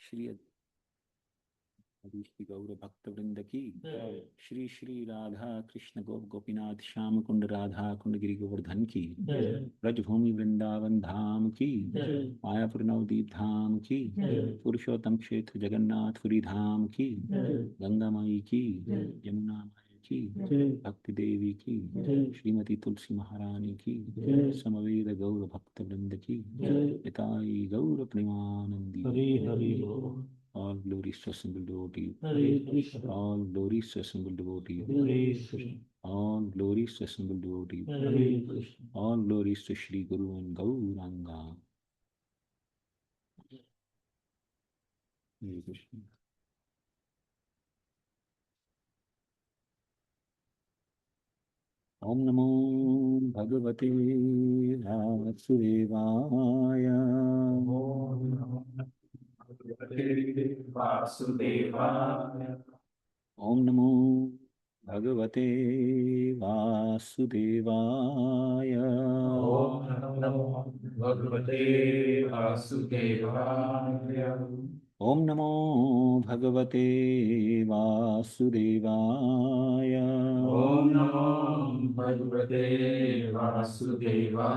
श्री श्री गौर भक्त वृंद की श्री श्री राधा कृष्ण गोपीनाथ श्याम कुंड राधा कुंड गिरि गोवर्धन की ब्रजभूमि वृंदावन धाम की मायापुर नवदीप धाम की पुरुषोत्तम क्षेत्र जगन्नाथपुरी धाम की गंगा माई की यमुना माई की भक्ति देवी की श्रीमती तुलसी महारानी की समवेद गौर भक्त वृंद की पिताई गौर Premanandi Hari Hari all glories to a single devotee. All glories to a single devotee. All glories to a single devotee. All glories to Shri Guru and Gauranga. Hare Krishna. Om Namo Bhagavate Vasudevaya. Om Namo Bhagavate Vasudevaya. Om Namo Bhagavate Vasudevaya. Om Namo Bhagavate Vasudevaya. Om Namo Bhagavate Vasudevaya.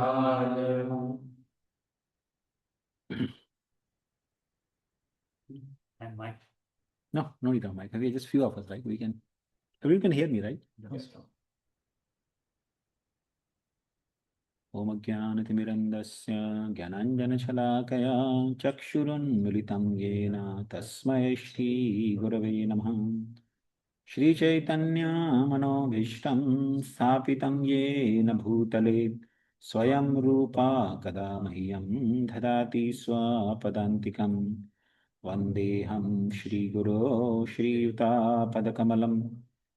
And Mike? No need of mic. We are just few of us, right? Everyone can hear me, right? Yes. Om Ajnanatimirandasya Jnananjanashalaakaya Chakshurunmilitam Yena Tasmai Shri Gurave Namah. Shri Chaitanya Manobhishtam Sthapitam Yena Bhutale Swayam Rupa Kada Mahyam Dhadati Swapadantikam Vandeham Shri Guru Shri Yuta Padakamalam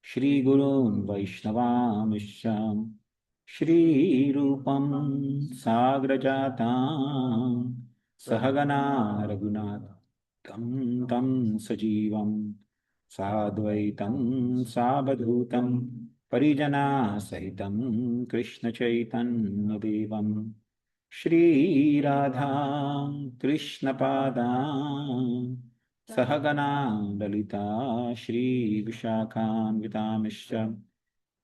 Shri Gurun Vaishnavamisham Shri Rupam Sagrajatam Sahagana Raghunath Tam Sajivam Sadvaitam Sabadhutam Parijana Sahitam Krishna Chaitanya Devam Shri Radha Krishna Pada Sahagana Lalita Shri Vishakhan Vitamishra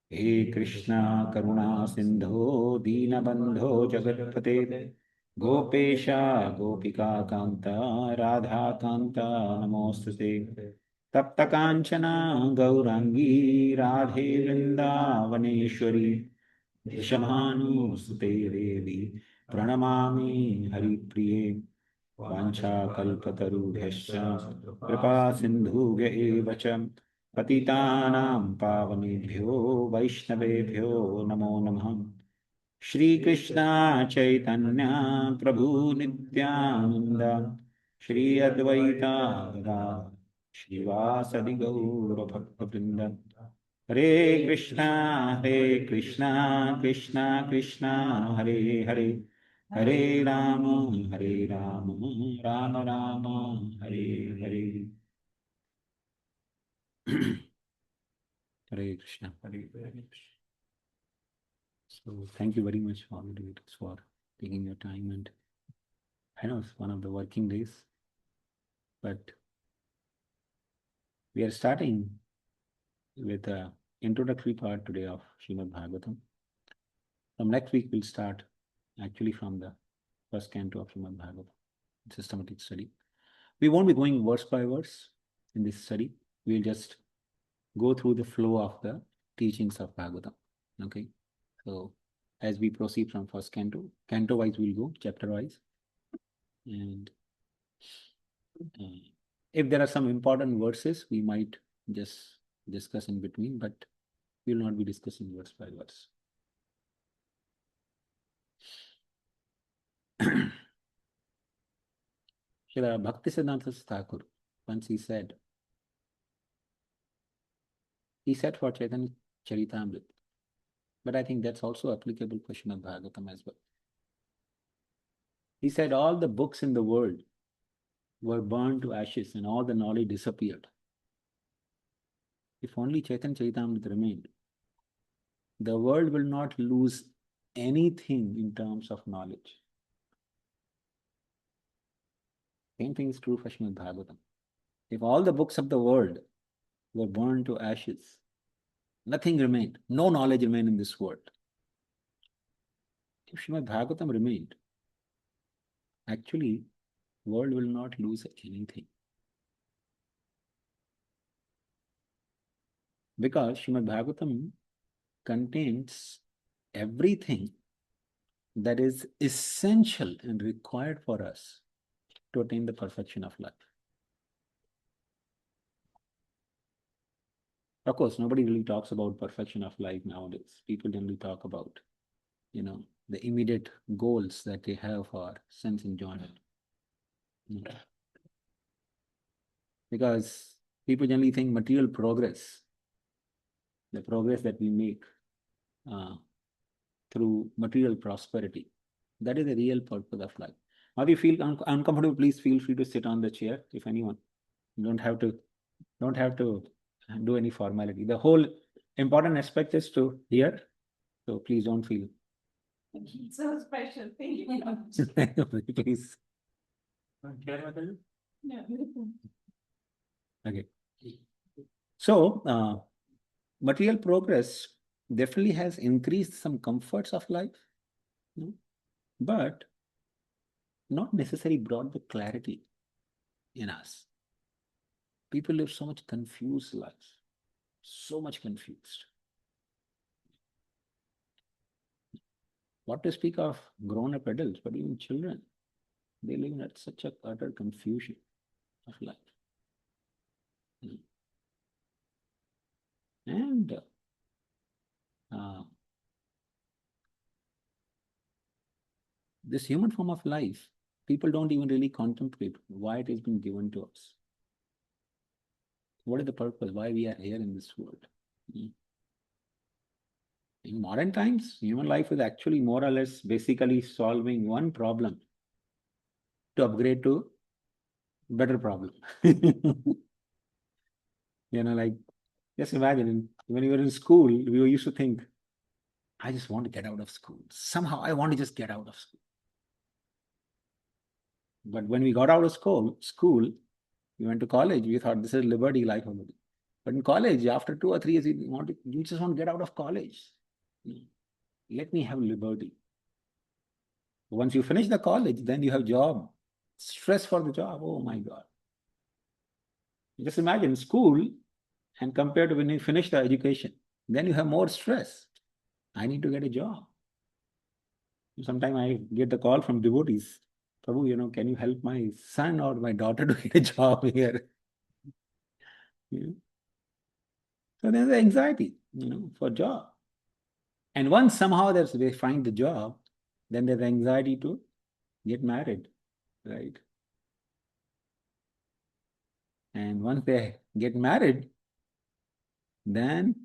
He Krishna Karuna Sindho Deenabandho Jagatpate Gopesha Gopika Kanta Radha Kanta Namostute Tapta Kanchana Gaurangi Radhe Vrindavaneshwari Vishamhanu Sute Devi Pranamami Haripriye Vancha Kalpatarubhyascha Kripa Sindhubhya Evacha Patitanam Pavanebhyo Vaishnavebhyo Namo Namah Shri Krishna Chaitanya Prabhu Nityananda Shri Advaita Gadadhar Shivasadi Gaura Bhakta Hare Krishna, Krishna Krishna, Hare Hare, Hare Rama, Rama Rama, Hare Hare. Hare Krishna. Hare Krishna. So thank you very much all the devotees for taking your time, and I know it's one of the working days, but we are starting with a introductory part today of Srimad-Bhagavatam. From next week we'll start actually from the first canto of Srimad-Bhagavatam, systematic study. We won't be going verse by verse in this study. We'll just go through the flow of the teachings of Bhagavatam. Okay. So as we proceed from first canto, canto wise we'll go, chapter wise. And if there are some important verses, we might just discuss in between, but we will not be discussing verse by verse. Srila Bhaktisiddhanta Thakur, once he said for Chaitanya Charitamrita, but I think that's also applicable for Srimad Bhagavatam as well. He said all the books in the world were burned to ashes and all the knowledge disappeared. If only Chaitanya Charitamrita remained, the world will not lose anything in terms of knowledge. Same thing is true for Srimad-Bhagavatam. If all the books of the world were burned to ashes, nothing remained, no knowledge remained in this world. If Srimad-Bhagavatam remained, actually, world will not lose anything. Because Srimad-Bhagavatam contains everything that is essential and required for us to attain the perfection of life. Of course, nobody really talks about perfection of life nowadays. People generally talk about, the immediate goals that they have for sense enjoyment. Because people generally think material progress, the progress that we make through material prosperity, that is the real purpose of life. Now, if you feel uncomfortable, please feel free to sit on the chair. If anyone, you don't have to do any formality. The whole important aspect is to hear. So please don't feel. It's so special. Thank you. Please. Yeah. Okay. So, material progress definitely has increased some comforts of life, but not necessarily brought the clarity in us. People live so much confused lives, so much confused. What to speak of grown-up adults, but even children, they live in such a utter confusion of life. And this human form of life, people don't even really contemplate why it has been given to us. What is the purpose? Why we are here in this world? In modern times, human life is actually more or less basically solving one problem to upgrade to better problem. Like, just imagine when you were in school, we used to think, I just want to get out of school. Somehow I want to just get out of school. But when we got out of school, we went to college, we thought this is liberty life already. But in college, after 2 or 3 years, you just want to get out of college. Let me have liberty. Once you finish the college, then you have job. Stress for the job. Oh my God. Just imagine school and compared to when you finish the education, then you have more stress. I need to get a job. Sometimes I get the call from devotees. Prabhu, can you help my son or my daughter to get a job here? So there's the anxiety, for job. And once somehow they find the job, then there's anxiety to get married, right? And once they get married, then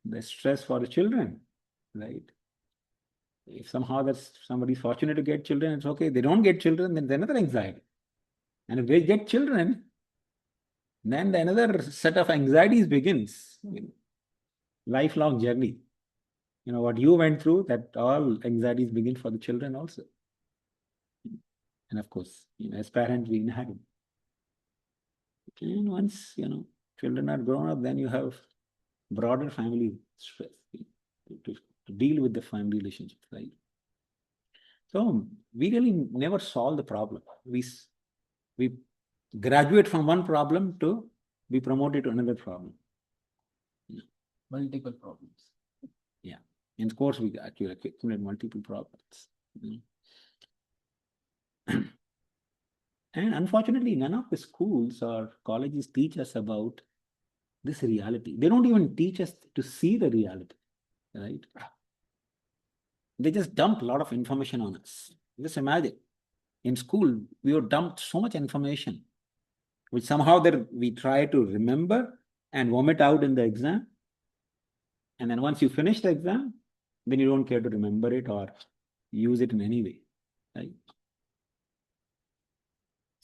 the stress for the children, right? If somehow somebody's fortunate to get children, it's okay. They don't get children, then there's another anxiety. And if they get children, then another set of anxieties begins. Lifelong journey. What you went through, that all anxieties begin for the children also. And of course, as parents, we inherit. And once, children are grown up, then you have broader family stress to deal with the family relationships, right? So we really never solve the problem. We graduate from one problem to be promoted to another problem. Multiple problems. Yeah. In course, we actually accumulate multiple problems. And unfortunately, none of the schools or colleges teach us about this reality. They don't even teach us to see the reality, right? They just dump a lot of information on us. Just imagine, in school, we were dumped so much information, which somehow we try to remember and vomit out in the exam. And then once you finish the exam, then you don't care to remember it or use it in any way, right?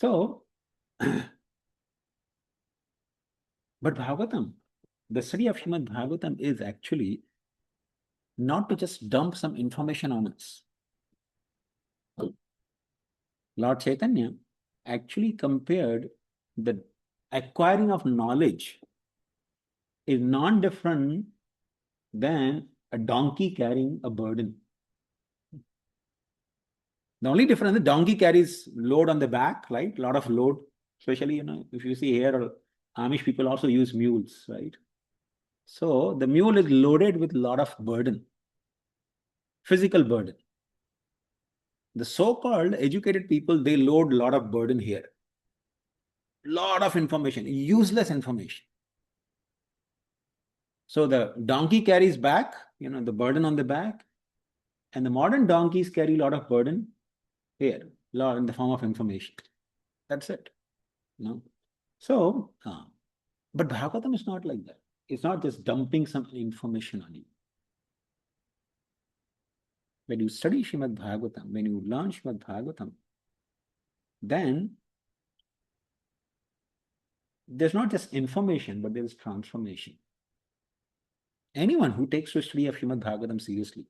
So, but Bhagavatam, the study of Srimad-Bhagavatam is actually not to just dump some information on us. Lord Chaitanya actually compared the acquiring of knowledge is non-different than a donkey carrying a burden. The only difference, the donkey carries load on the back, right? A lot of load, especially, if you see here, Amish people also use mules, right? So the mule is loaded with a lot of burden, physical burden. The so-called educated people, they load a lot of burden here. Lot of information, useless information. So the donkey carries back, the burden on the back, and the modern donkeys carry a lot of burden here, lot in the form of information. That's it. So, but Bhagavatam is not like that. It's not just dumping some information on you. When you study Srimad-Bhagavatam, when you learn Srimad-Bhagavatam, then there's not just information, but there is transformation. Anyone who takes the study of Srimad-Bhagavatam seriously,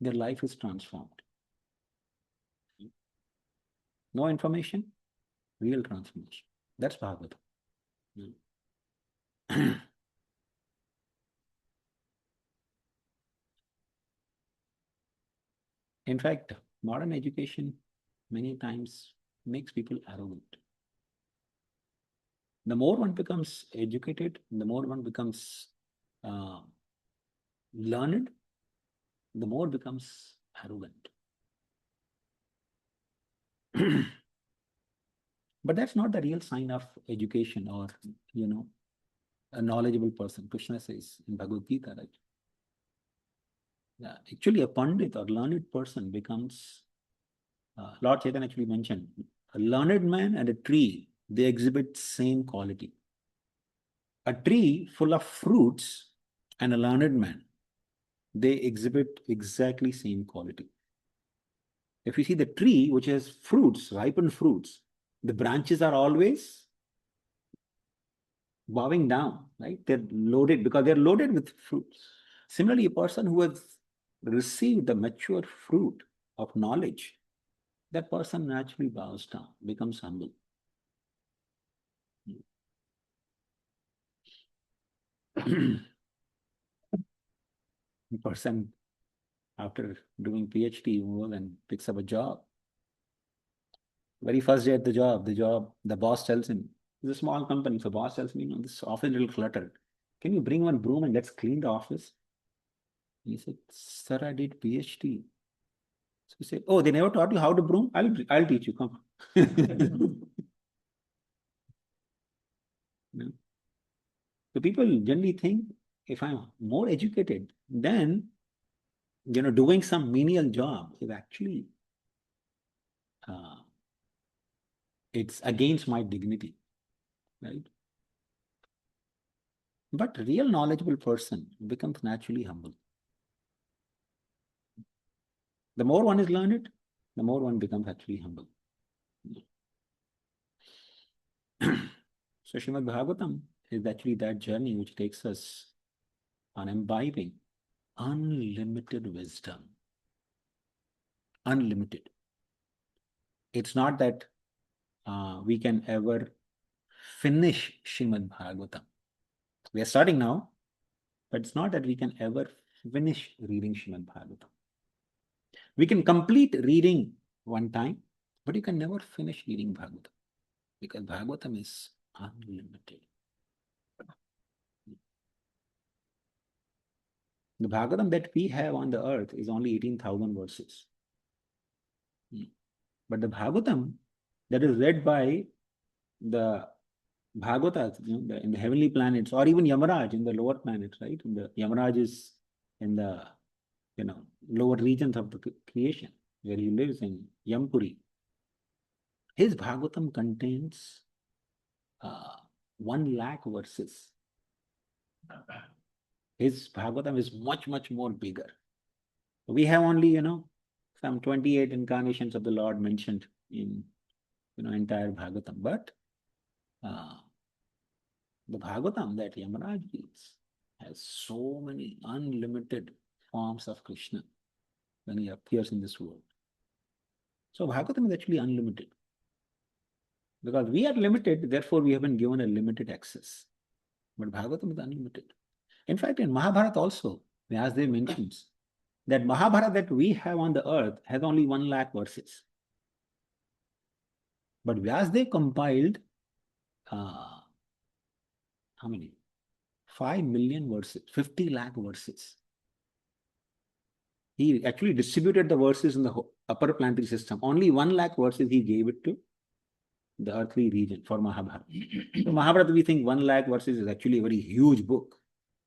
their life is transformed. No information, real transformation. That's Bhagavatam. In fact, modern education many times makes people arrogant. The more one becomes educated, the more one becomes learned, the more becomes arrogant. But that's not the real sign of education or, a knowledgeable person. Krishna says in Bhagavad Gita, right? Yeah, actually, a pandit or learned person becomes, Lord Chaitanya actually mentioned, a learned man and a tree, they exhibit same quality. A tree full of fruits and a learned man, they exhibit exactly same quality. If you see the tree which has fruits, ripened fruits, the branches are always bowing down, right? They're loaded because they're loaded with fruits. Similarly, a person who has received the mature fruit of knowledge, that person naturally bows down, becomes humble. A person after doing PhD goes and picks up a job. Very first day at the boss tells him, it's a small company, so boss tells me, this office is a little cluttered. Can you bring one broom and let's clean the office? He said, sir, I did PhD. So he said, oh, they never taught you how to broom? I'll teach you, come. So people generally think if I'm more educated, then doing some menial job is actually it's against my dignity, right? But real knowledgeable person becomes naturally humble. The more one is learned, the more one becomes actually humble. So Srimad Bhagavatam is actually that journey which takes us on imbibing unlimited wisdom. Unlimited. It's not that we can ever finish Srimad Bhagavatam. We are starting now, but it's not that we can ever finish reading Srimad Bhagavatam. We can complete reading one time, but you can never finish reading Bhagavatam because Bhagavatam is unlimited. The Bhagavatam that we have on the earth is only 18,000 verses. But the Bhagavatam that is read by the Bhagavatas, in the heavenly planets, or even Yamaraj in the lower planets, right? Yamaraj is in the lower regions of the creation, where he lives in Yampuri. His Bhagavatam contains 1 lakh verses. His Bhagavatam is much, much more bigger. We have only, some 28 incarnations of the Lord mentioned in, entire Bhagavatam. But the Bhagavatam that Yamaraj reads has so many unlimited forms of Krishna when he appears in this world. So Bhagavatam is actually unlimited. Because we are limited, therefore we have been given a limited access. But Bhagavatam is unlimited. In fact, in Mahabharata also, Vyasdev mentions that Mahabharata that we have on the earth has only 1 lakh verses. But Vyasdev compiled how many? 5 million verses, 50 lakh verses. He actually distributed the verses in the upper planetary system. Only 1 lakh verses he gave it to the earthly region for Mahabharata. So Mahabharata, we think 1 lakh verses is actually a very huge book.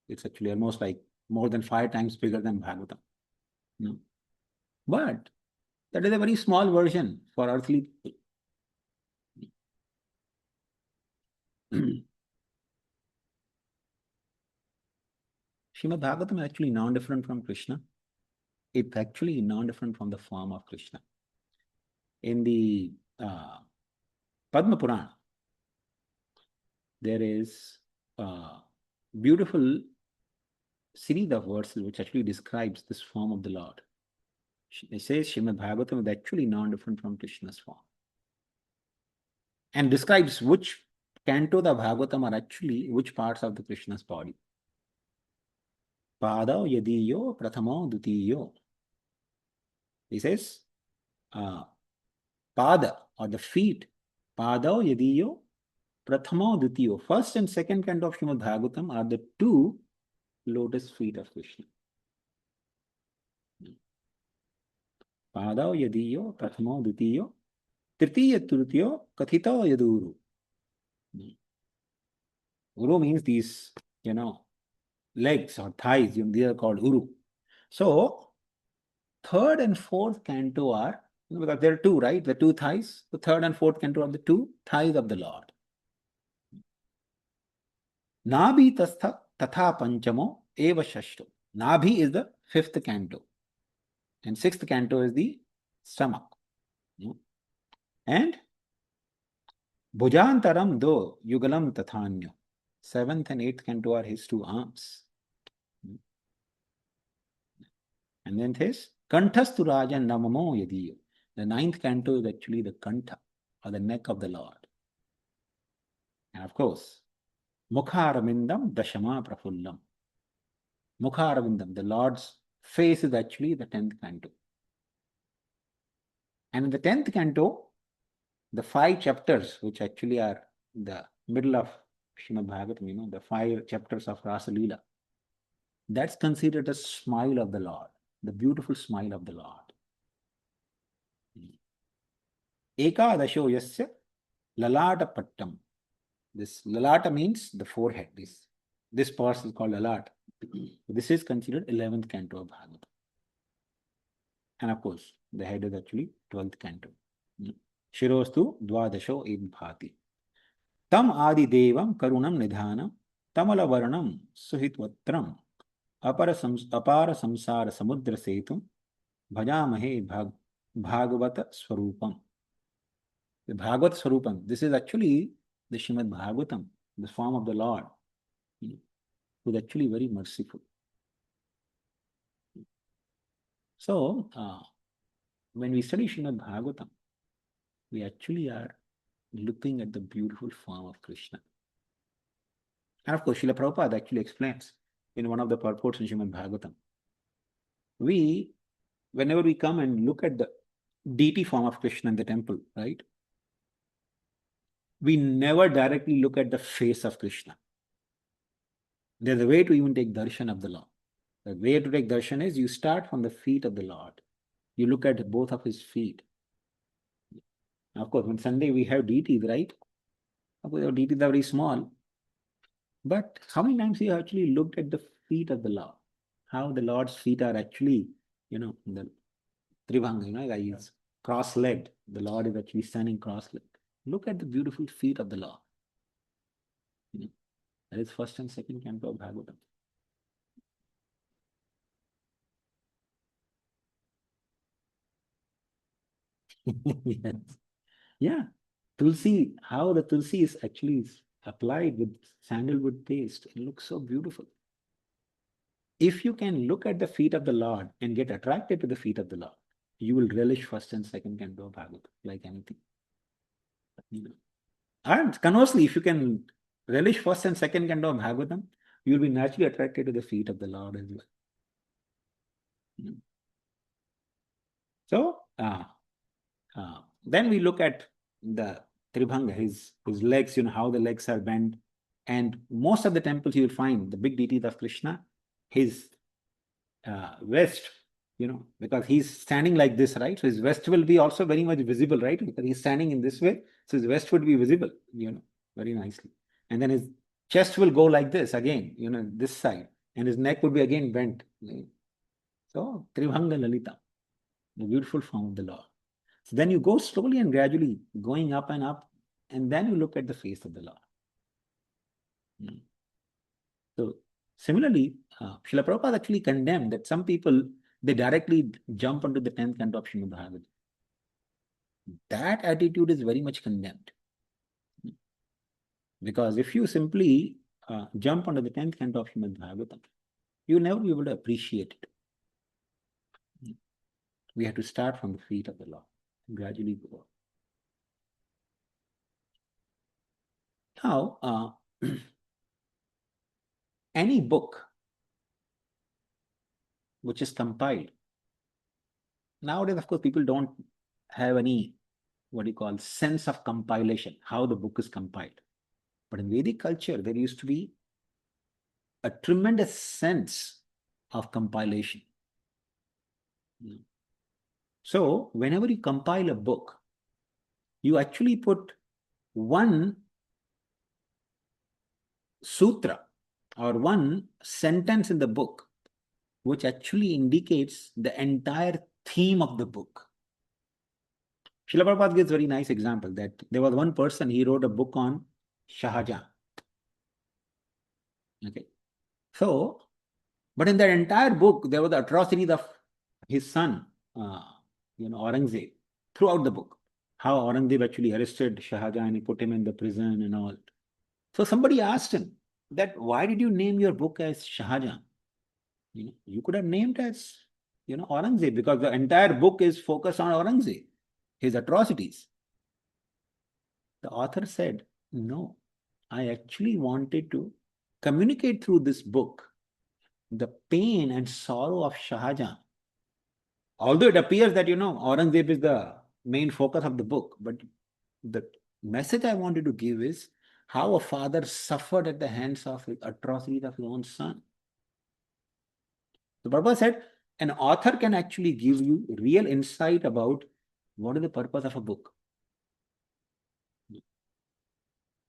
It's actually almost like more than 5 times bigger than Bhagavatam. No? But that is a very small version for earthly people. Srimad-Bhagavatam is actually non-different from Krishna. It's actually non-different from the form of Krishna. In the Padma Purana, there is a beautiful series of verses which actually describes this form of the Lord. It says Srimad-Bhagavatam is actually non-different from Krishna's form. And describes which canto the Bhagavatam are actually which parts of the Krishna's body. Pada yadiyo prathamo dutiyo. He says, pada or the feet, pada yadiyo prathamo dutiyo. First and second canto of Srimad Bhagavatam are the 2 lotus feet of Krishna. Pada yadiyo prathamo dutiyo. Tritiya tritiyo kathito yaduru. Uru means these, legs or thighs, they are called uru. So, 3rd and 4th canto are, because there are 2, right? The 2 thighs. The 3rd and 4th canto are the 2 thighs of the Lord. Nabhi tatha panchamo eva shashto. Nabhi is the 5th canto. And 6th canto is the stomach. And Bhujantaram do yugalam tathanyo. 7th and 8th canto are his 2 arms. And then this Kantastu Rajan Namamo Yadiyo. The 9th canto is actually the Kantha or the neck of the Lord. And of course, Mukharavindam Dashama Prafullam. Mukharavindam, the Lord's face is actually the 10th canto. And in the 10th canto, the 5 chapters, which actually are the middle of Srimad-Bhagavatam, the 5 chapters of Rasa Leela, that's considered a smile of the Lord, the beautiful smile of the Lord. Ekadasho yasya lalata pattam. This lalata means the forehead. This part is called lalata. This is considered 11th canto of Bhagavatam. And of course, the head is actually 12th canto. Shirostu dvadasho bhati. Tam adi devam karunam nidhanam tamala varnam suhitvatram apara samsara samudra setum bhajamahe bhagavata swarupam. The Bhagavat Swarupam, this is actually the Srimad Bhagavatam, the form of the Lord, who is actually very merciful. So, when we study Srimad Bhagavatam, we actually are looking at the beautiful form of Krishna. And of course, Srila Prabhupada actually explains in one of the purports in Srimad Bhagavatam. Whenever we come and look at the deity form of Krishna in the temple, right? We never directly look at the face of Krishna. There's a way to even take darshan of the Lord. The way to take darshan is you start from the feet of the Lord. You look at both of his feet. Now, of course, on Sunday we have deities, right? Of course, our deities are very small. But how many times you actually looked at the feet of the Lord? How the Lord's feet are actually, the Trivanga, that is cross-legged. The Lord is actually standing cross-legged. Look at the beautiful feet of the Lord. That is 1st and 2nd canto of Bhagavatam. Yes. Yeah. Tulsi, how the Tulsi is actually applied with sandalwood paste. It looks so beautiful. If you can look at the feet of the Lord and get attracted to the feet of the Lord, you will relish 1st and 2nd canto of Bhagavatam like anything. And conversely, if you can relish first and second canto of Bhagavatam, you will be naturally attracted to the feet of the Lord as well. So, then we look at the Tribhanga, his legs, how the legs are bent. And most of the temples you will find, the big deities of Krishna, his vest, because he's standing like this, right? So his vest will be also very much visible, right? Because he's standing in this way. So his vest would be visible, very nicely. And then his chest will go like this again, this side. And his neck would be again bent. So, Tribhanga Lalita, the beautiful form of the Lord. So then you go slowly and gradually going up, and then you look at the face of the Lord. So similarly, Srila Prabhupada actually condemned that some people, they directly jump onto the 10th canto of Srimad-Bhagavatam. That attitude is very much condemned. Because if you simply jump onto the 10th canto of Srimad-Bhagavatam, you'll never be able to appreciate it. We have to start from the feet of the Lord, gradually go up. Now, any book which is compiled, nowadays, of course, people don't have any, sense of compilation, how the book is compiled. But in Vedic culture, there used to be a tremendous sense of compilation. So, whenever you compile a book, you actually put one sutra or one sentence in the book which actually indicates the entire theme of the book. Srila Prabhupada gives a very nice example that there was one person, he wrote a book on Shahjahan. Okay. So, but in that entire book, there was the atrocities of his son, Aurangzeb, throughout the book. How Aurangzeb actually arrested Shahjahan, he put him in the prison and all. So somebody asked him that, why did you name your book as Shahjahan? You could have named as, Aurangzeb, because the entire book is focused on Aurangzeb, his atrocities. The author said, no, I actually wanted to communicate through this book the pain and sorrow of Shahjahan. Although it appears that, Aurangzeb is the main focus of the book, but the message I wanted to give is how a father suffered at the hands of the atrocities of his own son. The Prabhupada said, an author can actually give you real insight about what is the purpose of a book.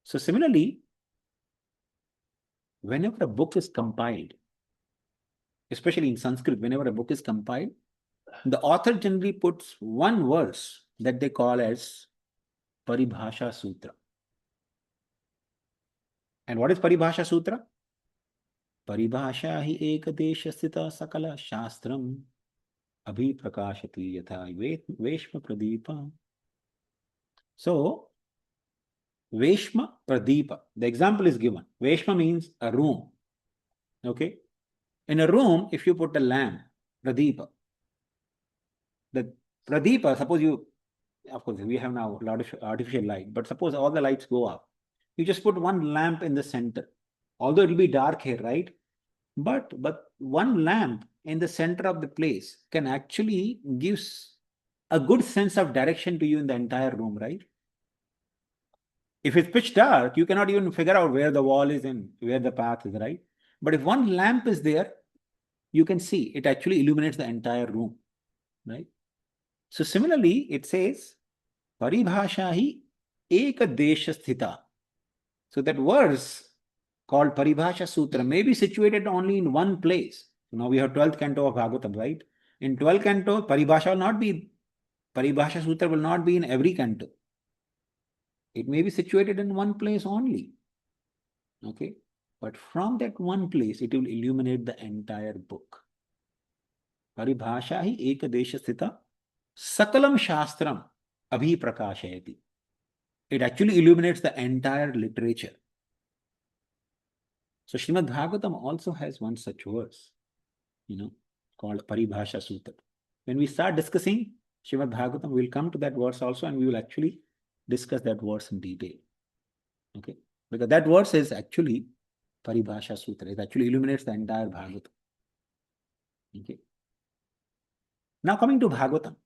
So similarly, whenever a book is compiled, especially in Sanskrit, whenever a book is compiled, the author generally puts one verse that they call as Paribhasha Sutra. And what is Paribhasha Sutra? Paribhasha hi ekadesha sthita sakala shastram abhiprakashati yatha veshma pradeepa. So, Veshma Pradeepa. The example is given. Veshma means a room. Okay? In a room, if you put a lamp, Pradeepa, the Pradeepa, suppose of course, we have now a lot of artificial light, but suppose all the lights go up. You just put one lamp in the center. Although it will be dark here, right? But one lamp in the center of the place can actually gives a good sense of direction to you in the entire room, right? If it's pitch dark, you cannot even figure out where the wall is and where the path is, right? But if one lamp is there, you can see it actually illuminates the entire room, right? So similarly, it says, Paribhasha hi ekadesha sthita. So that verse called Paribhasha Sutra may be situated only in one place. Now we have 12th canto of Bhagavatam, right? In 12th canto, Paribhasha Sutra will not be in every canto. It may be situated in one place only. Okay? But from that one place, it will illuminate the entire book. Paribhasha hi ekadesha sthita sakalam shastram abhiprakashayati. It actually illuminates the entire literature. So Srimad-Bhagavatam also has one such verse, called Paribhasha Sutra. When we start discussing Srimad-Bhagavatam, we'll come to that verse also and we will actually discuss that verse in detail. Okay, because that verse is actually Paribhasha Sutra. It actually illuminates the entire Bhagavatam. Okay. Now coming to Bhagavatam.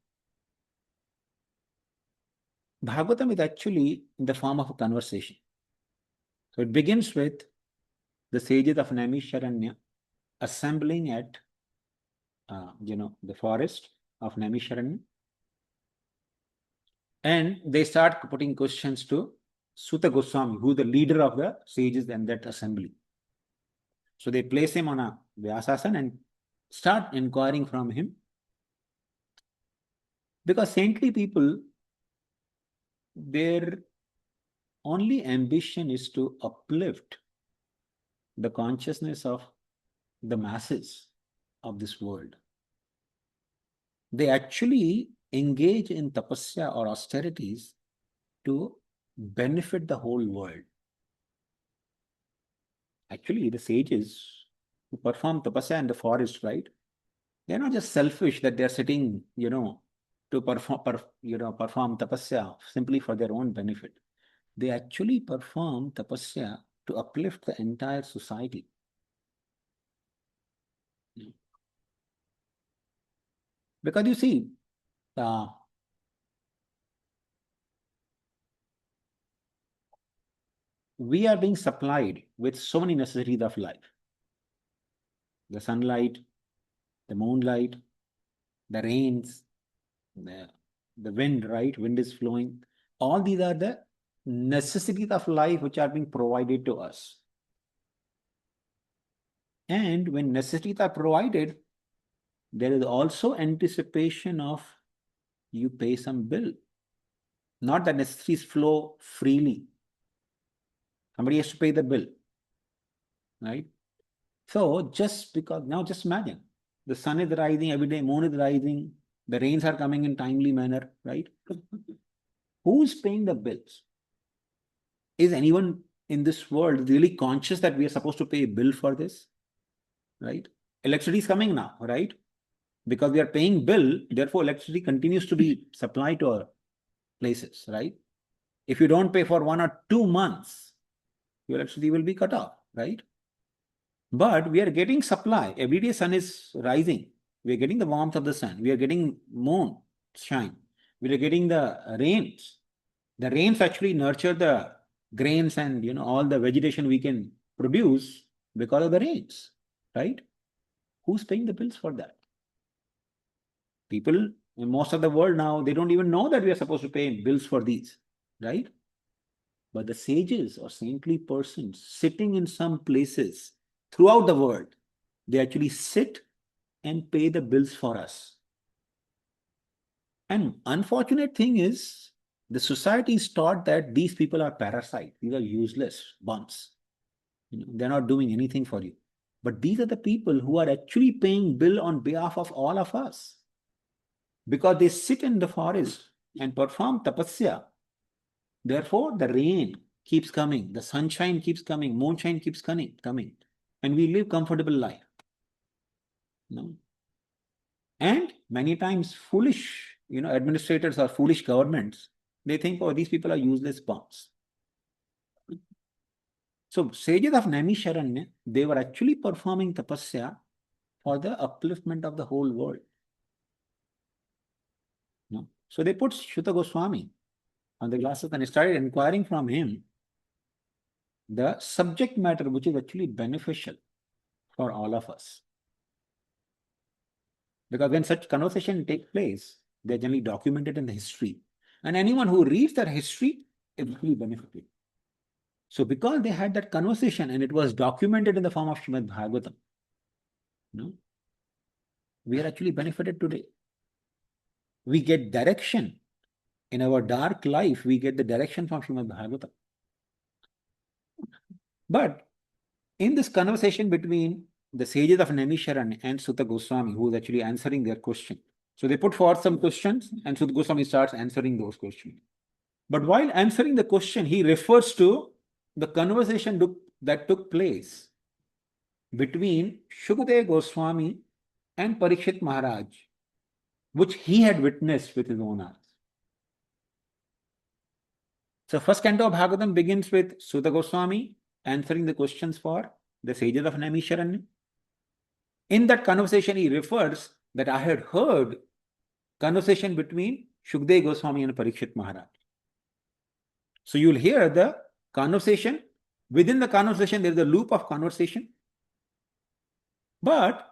Bhagavatam is actually in the form of a conversation. So it begins with the sages of Naimisharanya assembling at the forest of Naimisharanya, and they start putting questions to Suta Goswami, who is the leader of the sages in that assembly. So they place him on a Vyasasana and start inquiring from him, because saintly people, their only ambition is to uplift the consciousness of the masses of this world. They actually engage in tapasya or austerities to benefit the whole world. Actually, the sages who perform tapasya in the forest, right? They're not just selfish that they're sitting, to perform tapasya simply for their own benefit. They actually perform tapasya to uplift the entire society. Because you see, we are being supplied with so many necessities of life. The sunlight, the moonlight, the rains, the wind, right? Wind is flowing. All these are the necessities of life which are being provided to us. And when necessities are provided, there is also anticipation of you pay some bill. Not that necessities flow freely. Somebody has to pay the bill, right? So just because, now just imagine, the sun is rising every day, moon is rising, the rains are coming in timely manner, right? Who's paying the bills? Is anyone in this world really conscious that we are supposed to pay a bill for this, right? Electricity is coming now, right? Because we are paying bill, therefore electricity continues to be supplied to our places, right? If you don't pay for 1 or 2 months, your electricity will be cut off, right? But we are getting supply. Every day sun is rising. We are getting the warmth of the sun. We are getting moon shine. We are getting the rains. The rains actually nurture the grains and all the vegetation we can produce because of the rains, right? Who's paying the bills for that? People in most of the world now, they don't even know that we are supposed to pay bills for these, right? But the sages or saintly persons sitting in some places throughout the world, they actually sit and pay the bills for us. And unfortunate thing is, the society is taught that these people are parasites, these are useless bums. They're not doing anything for you. But these are the people who are actually paying bill on behalf of all of us. Because they sit in the forest and perform tapasya. Therefore, the rain keeps coming, the sunshine keeps coming, moonshine keeps coming, and we live comfortable life. And many times foolish, administrators or foolish governments, they think, oh, these people are useless bums. So sages of Naimisharanya, they were actually performing tapasya for the upliftment of the whole world. So they put Shuta Goswami on the glasses and started inquiring from him the subject matter which is actually beneficial for all of us. Because when such conversation take place, they're generally documented in the history. And anyone who reads that history is really benefited. So because they had that conversation and it was documented in the form of Srimad-Bhagavatam, we are actually benefited today. We get direction. In our dark life, we get the direction from Srimad-Bhagavatam. But in this conversation between the sages of Naimisharanya and Sutta Goswami, who is actually answering their question. So they put forth some questions and Sutta Goswami starts answering those questions. But while answering the question, he refers to the conversation that took place between Shukadeva Goswami and Parikshit Maharaj, which he had witnessed with his own eyes. So first canto of Bhagavatam begins with Suta Goswami answering the questions for the sages of Naimisharanya. In that conversation, he refers that I had heard conversation between Shukdev Goswami and Parikshit Maharaj. So you'll hear the conversation. Within the conversation, there is a loop of conversation. But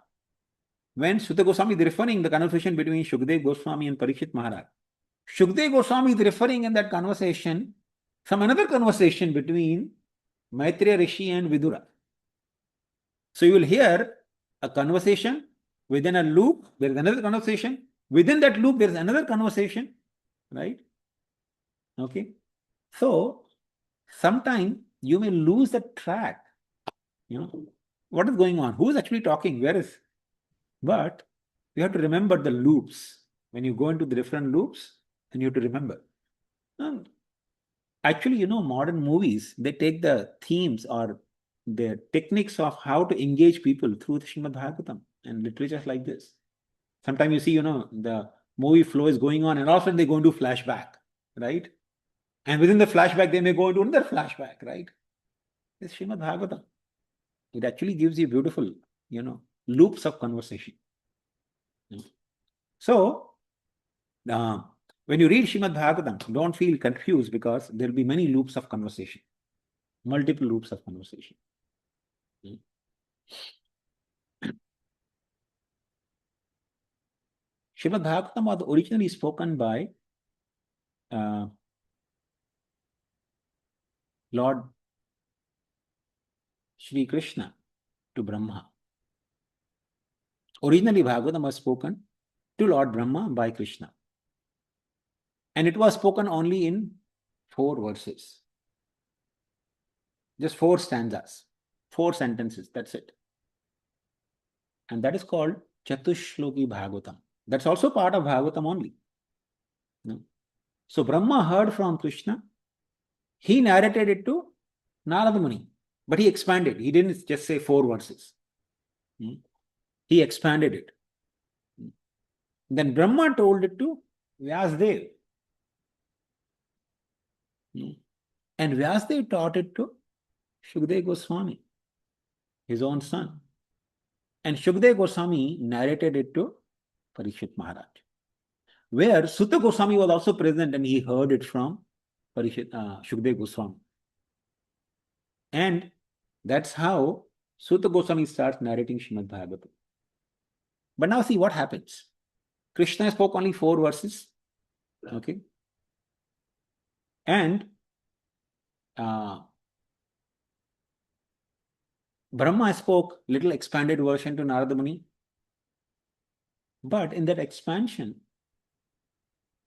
when Suta Goswami is referring the conversation between Shukdev Goswami and Parikshit Maharaj, Shukdev Goswami is referring in that conversation from another conversation between Maitreya Rishi and Vidura. So you will hear a conversation within a loop, there is another conversation. Within that loop, there is another conversation, right? Okay. So sometimes you may lose the track. What is going on? Who is actually talking? Where is? But you have to remember the loops. When you go into the different loops, then you have to remember. Actually, modern movies, they take the themes or the techniques of how to engage people through the Srimad-Bhagavatam and literature like this. Sometimes you see, the movie flow is going on and all of a sudden they go into flashback, right? And within the flashback, they may go into another flashback, right? It's Srimad-Bhagavatam. It actually gives you beautiful, loops of conversation. So, when you read Srimad-Bhagavatam, don't feel confused because there will be many loops of conversation, multiple loops of conversation. Srimad-Bhagavatam was originally spoken by Lord Shri Krishna to Brahma. Originally, Bhagavatam was spoken to Lord Brahma by Krishna. And it was spoken only in 4 verses. Just 4 stanzas, 4 sentences, that's it. And that is called Chatushloki Bhagavatam. That's also part of Bhagavatam only. So Brahma heard from Krishna. He narrated it to Narada Muni. But he expanded. He didn't just say 4 verses. He expanded it. Then Brahma told it to Vyasdev. And Vyasdev taught it to Shukdev Goswami, his own son. And Shukdev Goswami narrated it to Parikshit Maharaj, where Suta Goswami was also present and he heard it from Shukdev Goswami. And that's how Suta Goswami starts narrating Srimad-Bhagavatam. But now see what happens. Krishna spoke only 4 verses. Okay. And Brahma spoke little expanded version to Narada Muni. But in that expansion,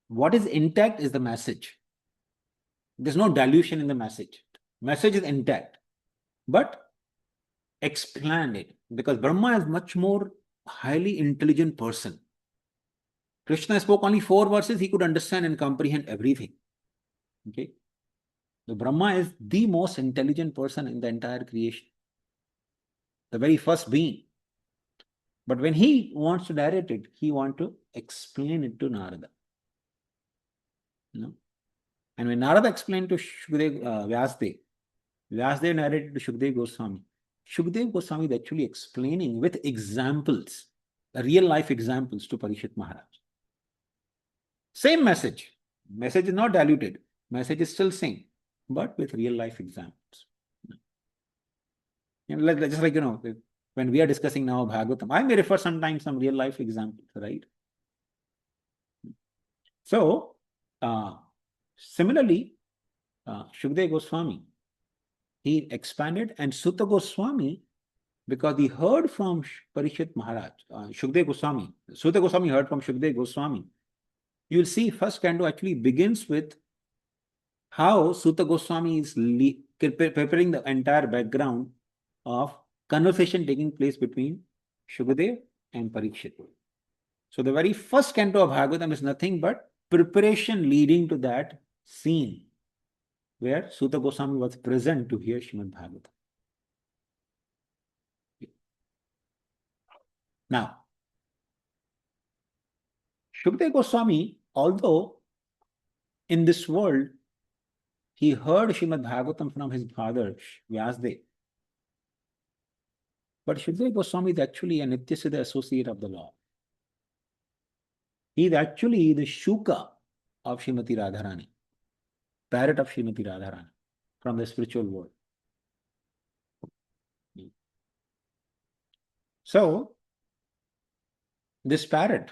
what is intact is the message. There's no dilution in the message. Message is intact, but expanded, because Brahma is much more highly intelligent person. Krishna spoke only 4 verses, he could understand and comprehend everything. Okay. So Brahma is the most intelligent person in the entire creation, the very first being. But when he wants to narrate it, he wants to explain it to Narada. And when Narada explained to Vyasdev, Vyasdev narrated to Shukdev Goswami. Shukdev Goswami is actually explaining with examples, real life examples to Parikshit Maharaj. Same message. Message is not diluted. Message is still same, but with real life examples. Just like, when we are discussing now Bhagavatam, I may refer sometimes some real life examples, right? So, similarly, Shukdev Goswami, he expanded, and Suta Goswami, because he heard from Parikshit Maharaj, Shukdev Goswami, Suta Goswami heard from Shukdev Goswami. You will see first canto actually begins with how Suta Goswami is preparing the entire background of conversation taking place between Shukdev and Parikshit. So the very first canto of Bhagavatam is nothing but preparation leading to that scene where Suta Goswami was present to hear Srimad-Bhagavatam. Now, Shukdev Goswami, although in this world he heard Srimad-Bhagavatam from his father, Vyasdev. But Shukdev Goswami is actually a Nityasiddha associate of the Lord. He is actually the Shuka of Srimati Radharani, parrot of Srimati Radharani from the spiritual world. So, this parrot,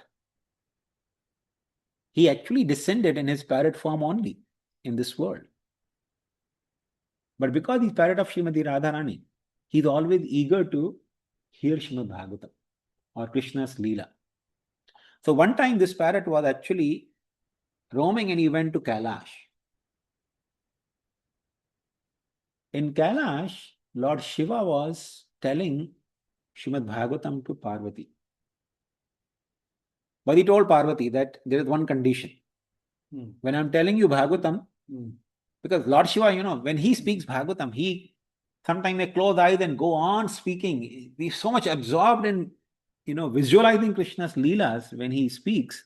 he actually descended in his parrot form only in this world. But because he's parrot of Srimati Radharani, he's always eager to hear Srimad Bhagavatam or Krishna's Leela. So one time this parrot was actually roaming and he went to Kailash. In Kailash, Lord Shiva was telling Srimad Bhagavatam to Parvati. But he told Parvati that there is one condition. When I'm telling you Bhagavatam, because Lord Shiva, when he speaks Bhagavatam, he sometimes may close eyes and go on speaking. He's so much absorbed in, visualizing Krishna's Leelas when he speaks.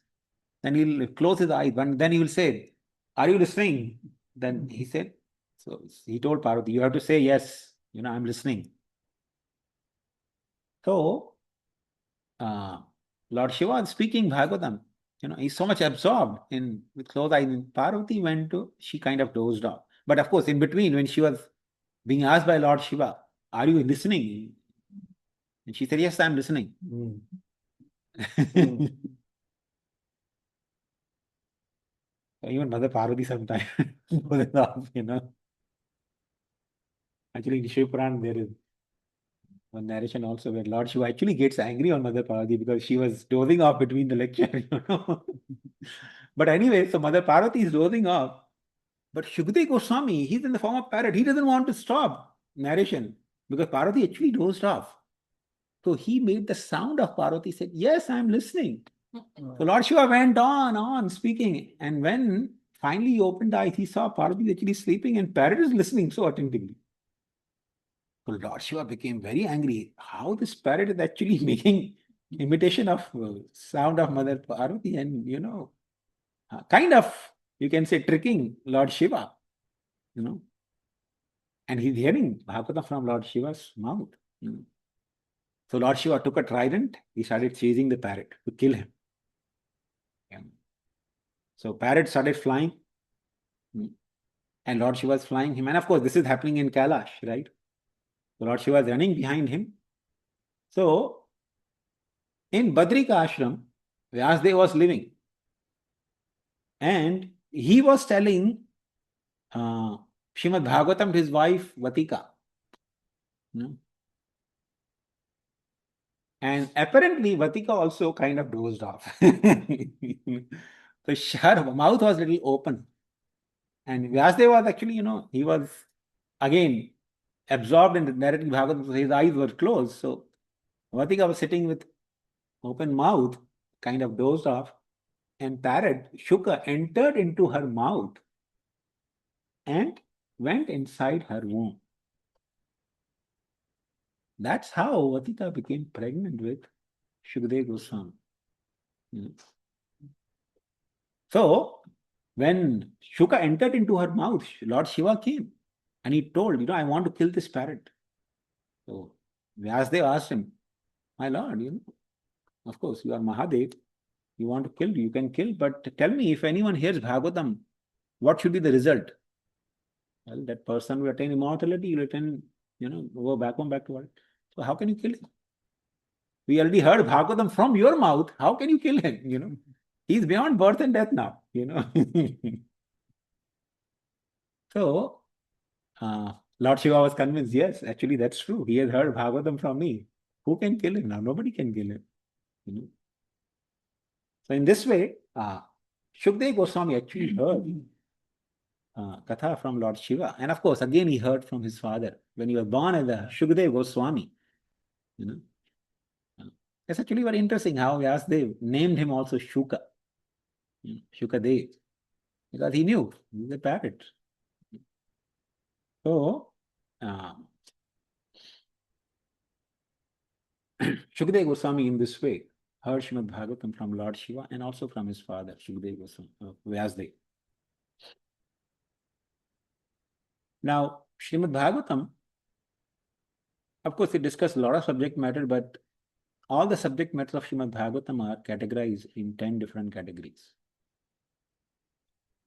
Then he'll close his eyes, and then he will say, "Are you listening?" Then he said, so he told Parvati, "You have to say yes, I'm listening." So, Lord Shiva is speaking Bhagavatam. He's so much absorbed in with closed eyes. Parvati she kind of dozed off. But of course, in between, when she was being asked by Lord Shiva, "Are you listening?" And she said, "Yes, I'm listening." Even Mother Parvati sometimes dozes off, Actually, in Shiv Puran, there is one narration also where Lord Shiva actually gets angry on Mother Parvati because she was dozing off between the lecture. But anyway, so Mother Parvati is dozing off. But Shukdev Goswami, he's in the form of parrot. He doesn't want to stop narration because Parvati actually dozed off. So he made the sound of Parvati, said, "Yes, I'm listening." So Lord Shiva went on speaking. And when finally he opened the eyes, he saw Parvati actually sleeping and parrot is listening so attentively. So Lord Shiva became very angry. How this parrot is actually making imitation of sound of Mother Parvati and, kind of, you can say, tricking Lord Shiva, And he's hearing Bhagavatam from Lord Shiva's mouth. So Lord Shiva took a trident. He started chasing the parrot to kill him. So parrot started flying. And Lord Shiva was flying him. And of course, this is happening in Kailash, right? So Lord Shiva is running behind him. So, in Badrika ashram, Vyasdev was living. And he was telling Srimad Bhagavatam to his wife Vatika. And apparently Vatika also kind of dozed off. So her mouth was a little open. And Vyasdev was actually, he was again absorbed in the narrative Bhagavatam, so his eyes were closed. So Vatika was sitting with open mouth, kind of dozed off, and parrot Shuka entered into her mouth and went inside her womb. That's how Vatika became pregnant with Shukdev Goswami. So, when Shuka entered into her mouth, Lord Shiva came and he told, I want to kill this parrot. So, Vyasdev asked him, "My lord, of course, you are Mahadev. You want to kill, you can kill, but tell me, if anyone hears Bhagavatam, what should be the result?" Well, that person will attain immortality, will attain, go back home, back to world. So how can you kill him? We already heard Bhagavatam from your mouth. How can you kill him? He's beyond birth and death now, So, Lord Shiva was convinced, yes, actually that's true. He has heard Bhagavatam from me. Who can kill him now? Nobody can kill him. So in this way, Shukdev Goswami actually heard Katha from Lord Shiva. And of course, again he heard from his father when he was born as a Shukdev Goswami. It's actually very interesting how Vyasdev named him also Shuka. Shukadev. Because he knew he's a parrot. So, Shukdev Goswami in this way heard Srimad Bhagavatam from Lord Shiva and also from his father, Shukdev Goswami, Vyasdev. Now, Srimad-Bhagavatam, of course, it discusses a lot of subject matter, but all the subject matters of Srimad-Bhagavatam are categorized in 10 different categories.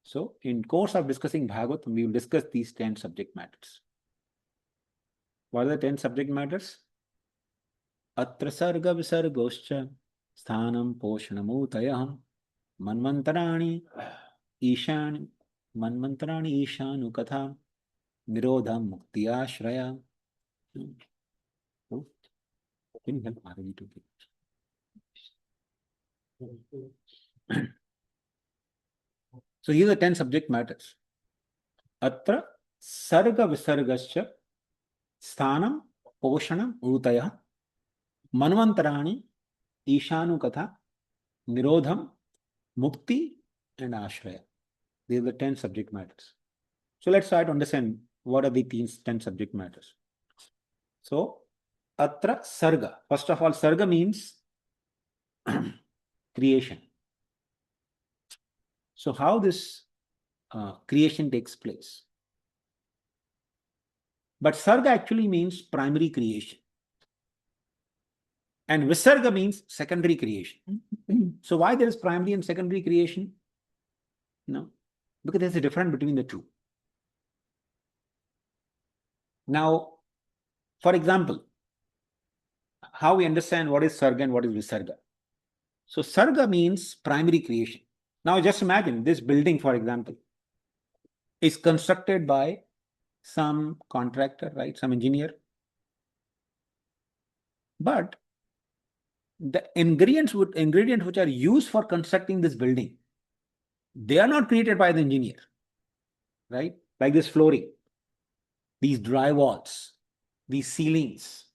So, in course of discussing Bhagavatam, we will discuss these 10 subject matters. What are the 10 subject matters? Atra sarga visargoscha sthanam poshanamutayam manvantarani ishanu katha nirodham muktiyashraya. Oh, can you help Aravi to get? So, these are 10 subject matters. Atra sarga visargascha sthanam poshanam utaya manvantarani ishanu katha nirodham mukti and ashraya. These are the 10 subject matters. So let's try to understand what are the 10 subject matters. So atra sarga. First of all, sarga means creation. So how this creation takes place? But sarga actually means primary creation. And visarga means secondary creation. So why there is primary and secondary creation? No, because there's a difference between the two. Now, for example, how we understand what is sarga and what is visarga. So sarga means primary creation. Now just imagine this building, for example, is constructed by some contractor, right? Some engineer. But the ingredients which are used for constructing this building, they are not created by the engineer, right? Like this flooring, these drywalls, these ceilings,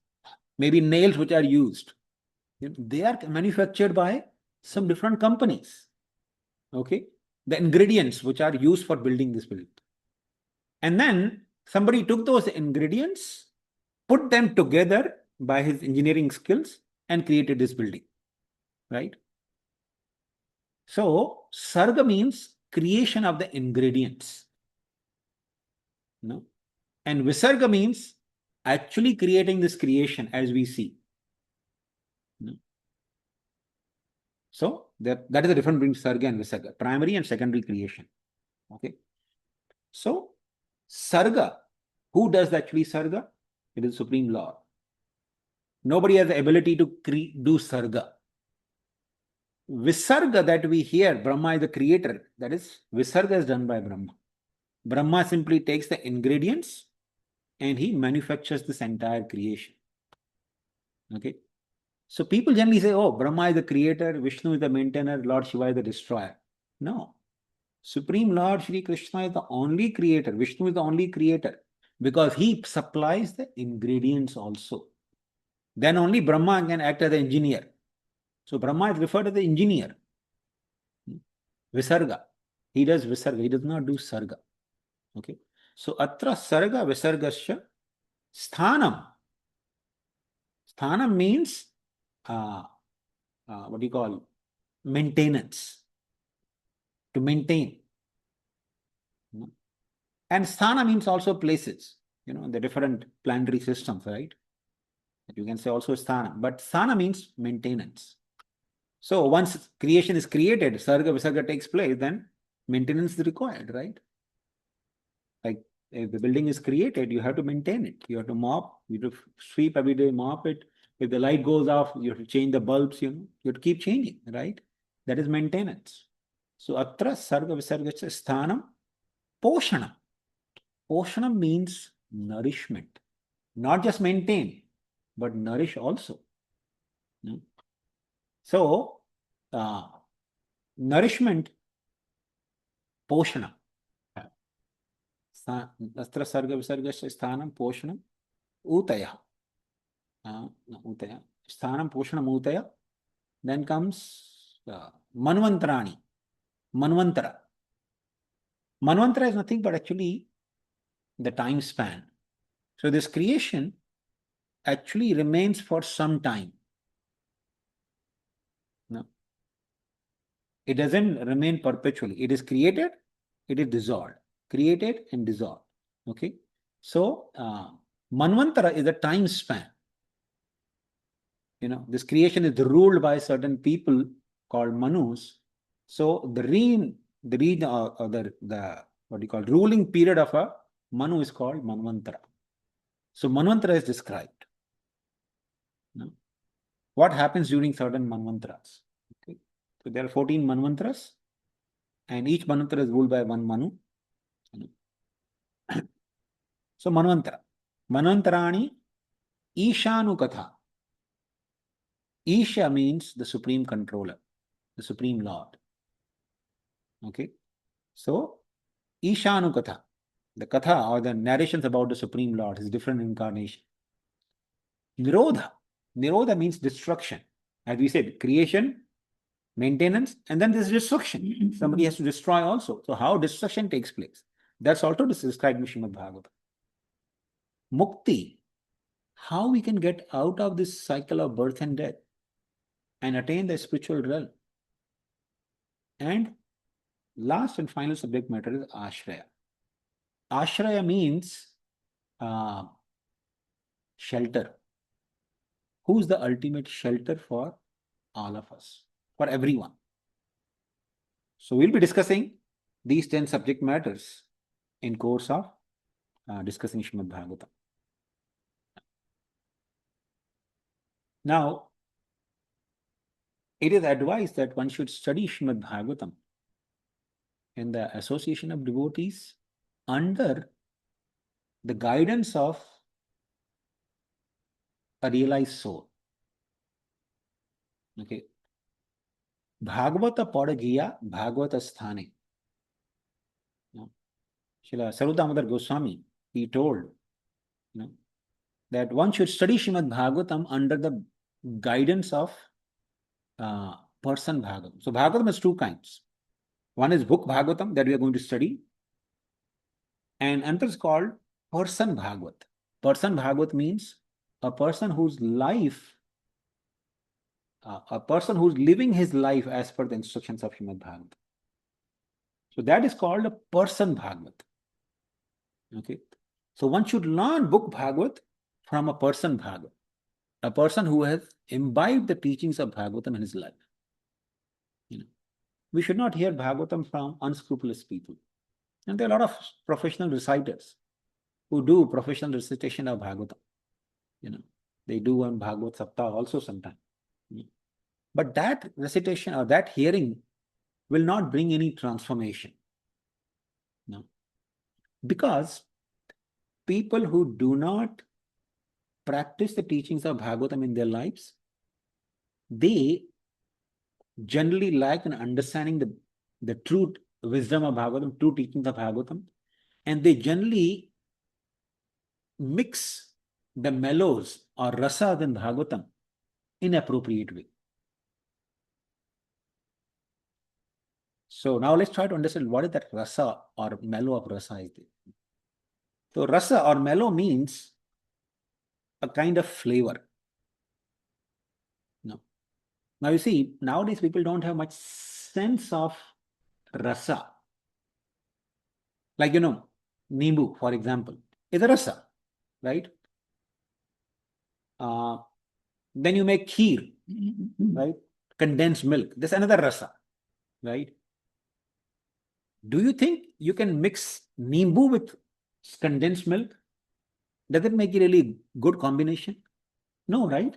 maybe nails which are used. They are manufactured by some different companies. Okay, the ingredients which are used for building this building. And then somebody took those ingredients, put them together by his engineering skills and created this building, right? So sarga means creation of the ingredients. No? And visarga means actually creating this creation as we see. No? So that is the difference between sarga and visarga, primary and secondary creation. Okay. So sarga, who does actually sarga? It is Supreme Lord. Nobody has the ability to do sarga. Visarga that we hear, Brahma is the creator, that is, visarga is done by Brahma. Brahma simply takes the ingredients and he manufactures this entire creation. Okay. So people generally say, oh, Brahma is the creator, Vishnu is the maintainer, Lord Shiva is the destroyer. No. Supreme Lord Shri Krishna is the only creator, Vishnu is the only creator, because he supplies the ingredients also. Then only Brahma can act as the engineer. So Brahma is referred as the engineer. Visarga. He does visarga. He does not do sarga. Okay. So atra sarga visargasya sthanam. Sthanam means what do you call maintenance. To maintain. And sthana means also places. The different planetary systems, right? You can say also sthana. But sthana means maintenance. So once creation is created, sarga visarga takes place, then maintenance is required, right? Like if the building is created, you have to maintain it. You have to mop, you have to sweep every day, mop it. If the light goes off, you have to change the bulbs, you have to keep changing, right? That is maintenance. So atra sarga visarga sthanam poshanam. Poshanam means nourishment. Not just maintain, but nourish also. So, nourishment, poshana. Astra sarga visargasya sthanam poshanam utaya. Utaya. Sthanam poshanam utaya. Then comes manvantarani. Manvantara. Manvantara is nothing but actually the time span. So this creation actually remains for some time. No. It doesn't remain perpetually. It is created, it is dissolved. Created and dissolved. Okay. So, Manvantara is a time span. This creation is ruled by certain people called Manus. So, the what do you call ruling period of a Manu is called Manvantara. So, Manvantara is described. What happens during certain Manvantaras? Okay. So, there are 14 Manvantaras, and each Manvantara is ruled by one Manu. So, Manvantara. Manvantarani Ishanu Katha. Isha means the supreme controller, the supreme lord. Okay. So, Ishanu Katha, the Katha or the narrations about the supreme lord, his different incarnation. Nirodha. Nirodha means destruction. As we said, creation, maintenance, and then there's destruction. Somebody has to destroy also. So, how destruction takes place? That's also described in Srimad-Bhagavatam. Mukti. How we can get out of this cycle of birth and death and attain the spiritual realm. And last and final subject matter is Ashraya. Ashraya means shelter. Who's the ultimate shelter for all of us, for everyone? So we'll be discussing these 10 subject matters in course of discussing Srimad-Bhagavatam. Now, it is advised that one should study Srimad-Bhagavatam in the association of devotees under the guidance of a realized soul. Okay. Bhagavata Padagiya Bhagavata Sthane. Srila Sarva Damodar Goswami, he told that one should study Srimad-Bhagavatam under the guidance of person Bhagavatam. So Bhagavatam has two kinds. One is book Bhagavatam that we are going to study, and another is called person Bhagavat. Person Bhagavat means a person whose life, a person who's living his life as per the instructions of Srimad-Bhagavatam. So that is called a person Bhagavat. Okay. So one should learn book Bhagavat from a person Bhagavat, a person who has imbibed the teachings of Bhagavatam in his life. We should not hear Bhagavatam from unscrupulous people. And there are a lot of professional reciters who do professional recitation of Bhagavatam. They do on Bhagavat Saptah also sometimes. But that recitation or that hearing will not bring any transformation. No. Because people who do not practice the teachings of Bhagavatam in their lives, they generally lack an understanding the true wisdom of Bhagavatam, true teachings of Bhagavatam, and they generally mix the mellows or rasas in Bhagavatam in appropriate way. So now let's try to understand what is that rasa or mellow of rasa is there. So rasa or mellow means a kind of flavor. Now you see, nowadays people don't have much sense of rasa. Like, Nimbu, for example, is a rasa, right? Then you make kheer, right? Condensed milk. That's another rasa, right? Do you think you can mix Nimbu with condensed milk? Does it make a really good combination? No, right?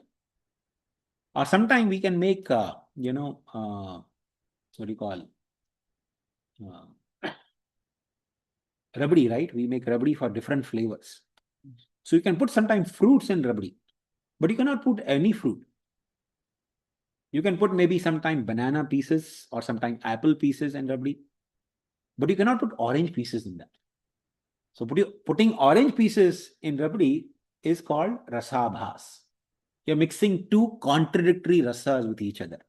Or sometimes we can make, what do you call, rabdi, right? We make rabdi for different flavors. So you can put sometimes fruits in rabdi, but you cannot put any fruit. You can put maybe sometimes banana pieces or sometimes apple pieces in rabdi, but you cannot put orange pieces in that. So putting orange pieces in rabdi is called rasabhas. You're mixing two contradictory rasas with each other.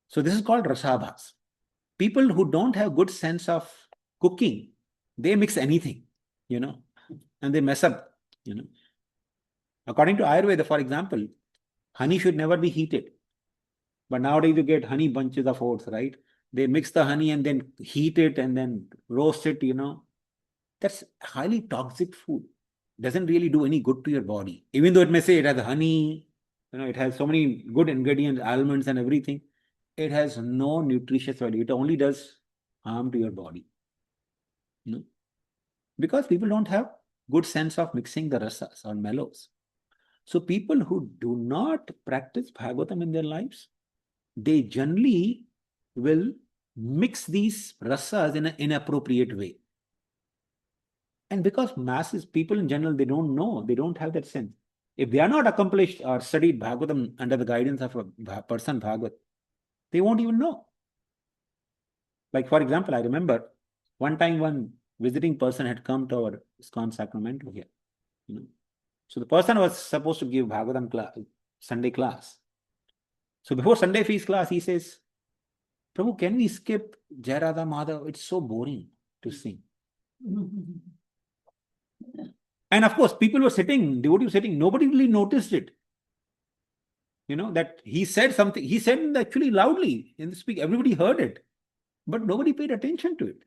So this is called rasabhas. People who don't have good sense of cooking, they mix anything, and they mess up, According to Ayurveda, for example, honey should never be heated. But nowadays you get honey bunches of oats, right? They mix the honey and then heat it and then roast it, That that's highly toxic food. Doesn't really do any good to your body. Even though it may say it has honey, it has so many good ingredients, almonds and everything. It has no nutritious value. It only does harm to your body. Because people don't have good sense of mixing the rasas or mellows. So people who do not practice Bhagavatam in their lives, they generally will mix these rasas in an inappropriate way. And because masses, people in general, they don't know, they don't have that sense. If they are not accomplished or studied Bhagavatam under the guidance of a person Bhagavat, they won't even know. Like for example, I remember one time one visiting person had come to our ISKCON Sacramento here. So the person was supposed to give Bhagavatam class, Sunday class. So before Sunday feast class, he says, Prabhu, can we skip Jai Radha Madhav? It's so boring to sing. And of course, people were sitting, devotees were sitting, nobody really noticed it. That he said something, he said actually loudly in the speak, everybody heard it, but nobody paid attention to it.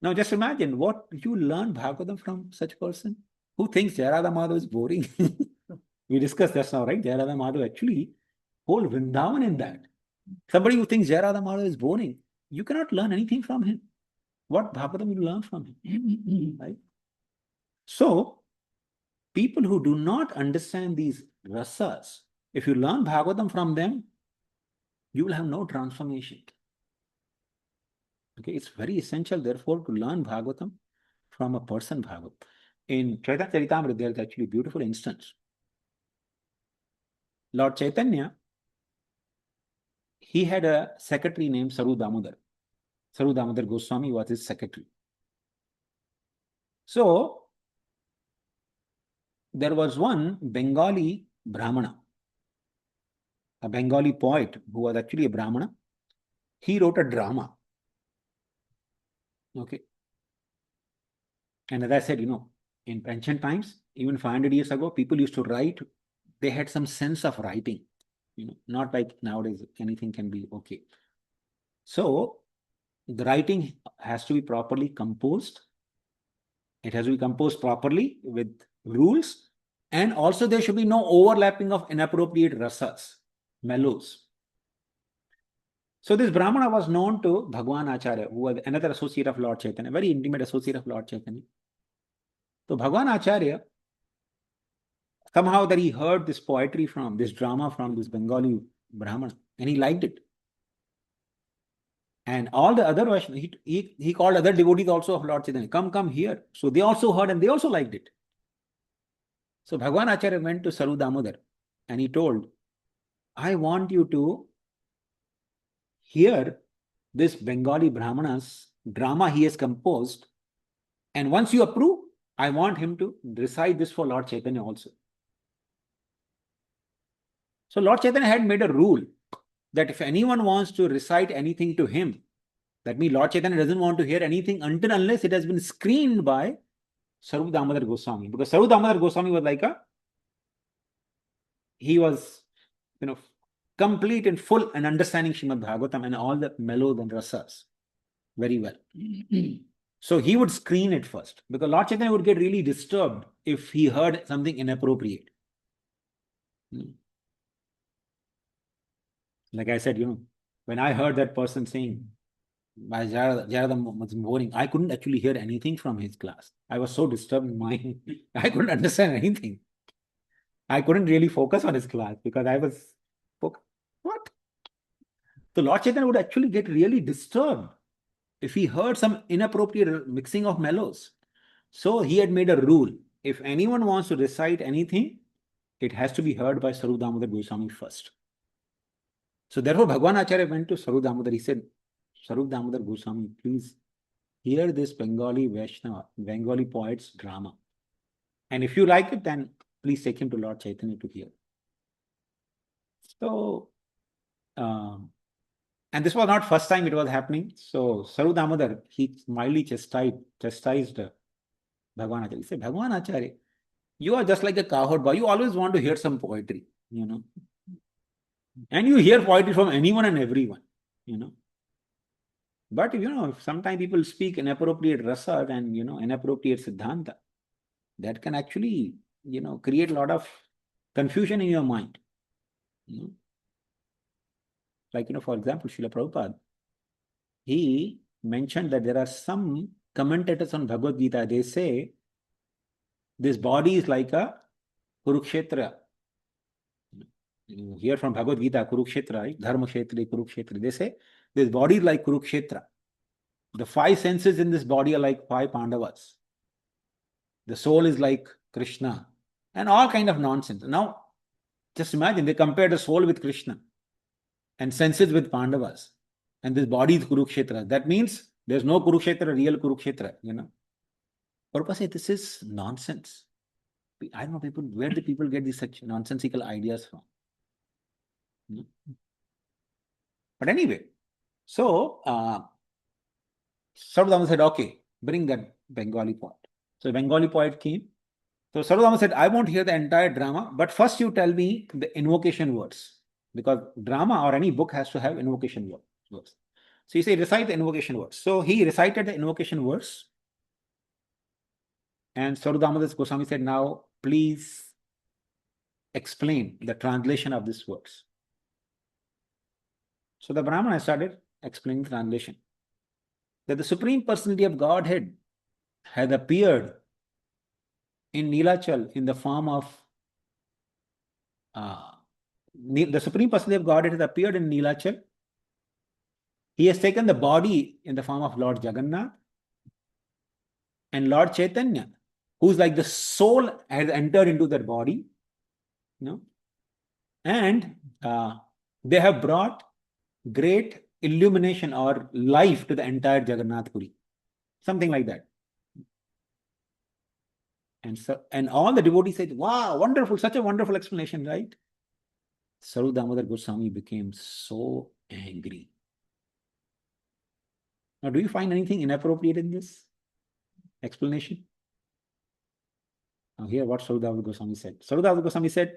Now just imagine what you learn Bhagavatam from such person who thinks Jai Radha Madhav is boring. We discussed just now, right? Jai Radha Madhav actually whole Vrindavan in that. Somebody who thinks Jai Radha Madhav is boring, you cannot learn anything from him. What Bhagavatam you learn from him? Right? So, people who do not understand these rasas, if you learn Bhagavatam from them, you will have no transformation. Okay, it's very essential, therefore, to learn Bhagavatam from a person Bhagavat. In Chaitanya Charitamrita, there is actually a beautiful instance. Lord Chaitanya, he had a secretary named Saru Damodar. Saru Damodar Goswami was his secretary. So, there was one Bengali Brahmana, a Bengali poet who was actually a Brahmana. He wrote a drama. Okay. And as I said, in ancient times, even 500 years ago, people used to write. They had some sense of writing, not like nowadays, anything can be okay. So, the writing has to be properly composed. It has to be composed properly with rules. And also there should be no overlapping of inappropriate rasas, mellows. So this Brahmana was known to Bhagwan Acharya, who was another associate of Lord Chaitanya, very intimate associate of Lord Chaitanya. So Bhagwan Acharya, somehow that he heard this poetry from, this drama from this Bengali Brahmana, and he liked it. And all the other Vaishnavas, he called other devotees also of Lord Chaitanya, come here. So they also heard and they also liked it. So Bhagwan Acharya went to Saru Damodar and he told, I want you to hear this Bengali Brahmana's drama he has composed, and once you approve, I want him to recite this for Lord Chaitanya also. So Lord Chaitanya had made a rule that if anyone wants to recite anything to him, that means Lord Chaitanya doesn't want to hear anything unless it has been screened by Saru Damodar Goswami. Because Saru Damodar Goswami was he was, complete and full and understanding Srimad-Bhagavatam and all the mellows and rasas very well. So he would screen it first, because Lord Chaitanya would get really disturbed if he heard something inappropriate. Like I said, when I heard that person saying, Jaradam was boring, I couldn't actually hear anything from his class. I was so disturbed in mind. I couldn't understand anything. I couldn't really focus on his class because I was, what? So Lord Chaitanya would actually get really disturbed if he heard some inappropriate mixing of mellows. So he had made a rule. If anyone wants to recite anything, it has to be heard by Saru Damodar Goswami first. So therefore Bhagwan Acharya went to Saru Damodar. He said, Saru Damodar Goswami, please hear this Bengali Vaishnava, Bengali poet's drama. And if you like it, then please take him to Lord Chaitanya to hear. So, and this was not first time it was happening. So Saru Damodar, he mildly chastised Bhagwan Acharya. He said, Bhagwan Acharya, you are just like a cowherd boy. You always want to hear some poetry, And you hear poetry from anyone and everyone, But sometimes people speak inappropriate rasa and inappropriate siddhanta. That can actually, create a lot of confusion in your mind. Like, for example, Srila Prabhupada, he mentioned that there are some commentators on Bhagavad Gita, they say this body is like a Kurukshetra. You hear from Bhagavad Gita, Kurukshetra, right? Dharma Kshetra, Kurukshetra. They say this body is like Kurukshetra. The 5 senses in this body are like 5 Pandavas. The soul is like Krishna. And all kind of nonsense. Now, just imagine, they compare the soul with Krishna and senses with Pandavas. And this body is Kurukshetra. That means there's no Kurukshetra, real Kurukshetra, Prabhupada said this is nonsense. I don't know where do people get these such nonsensical ideas from? But anyway, so Sarvadama said, okay, bring that Bengali poet. So the Bengali poet came. So Sarvadama said, I won't hear the entire drama, but first you tell me the invocation words. Because drama or any book has to have invocation words. So he said, recite the invocation words. So he recited the invocation words. And Sarvadama Goswami said, now please explain the translation of these words. So the Brahmana started explaining the translation. That the Supreme Personality of Godhead had appeared in Nilachal in the form of the Supreme Personality of Godhead has appeared in Nilachal. He has taken the body in the form of Lord Jagannath, and Lord Chaitanya, who's like the soul, has entered into that body. And they have brought great illumination or life to the entire Jagannath Puri. Something like that. And all the devotees said, wow, wonderful, such a wonderful explanation, right? Saru Damodar Goswami became so angry. Now, do you find anything inappropriate in this explanation? Now, hear what Saru Damodar Goswami said. Saru Damodar Goswami said,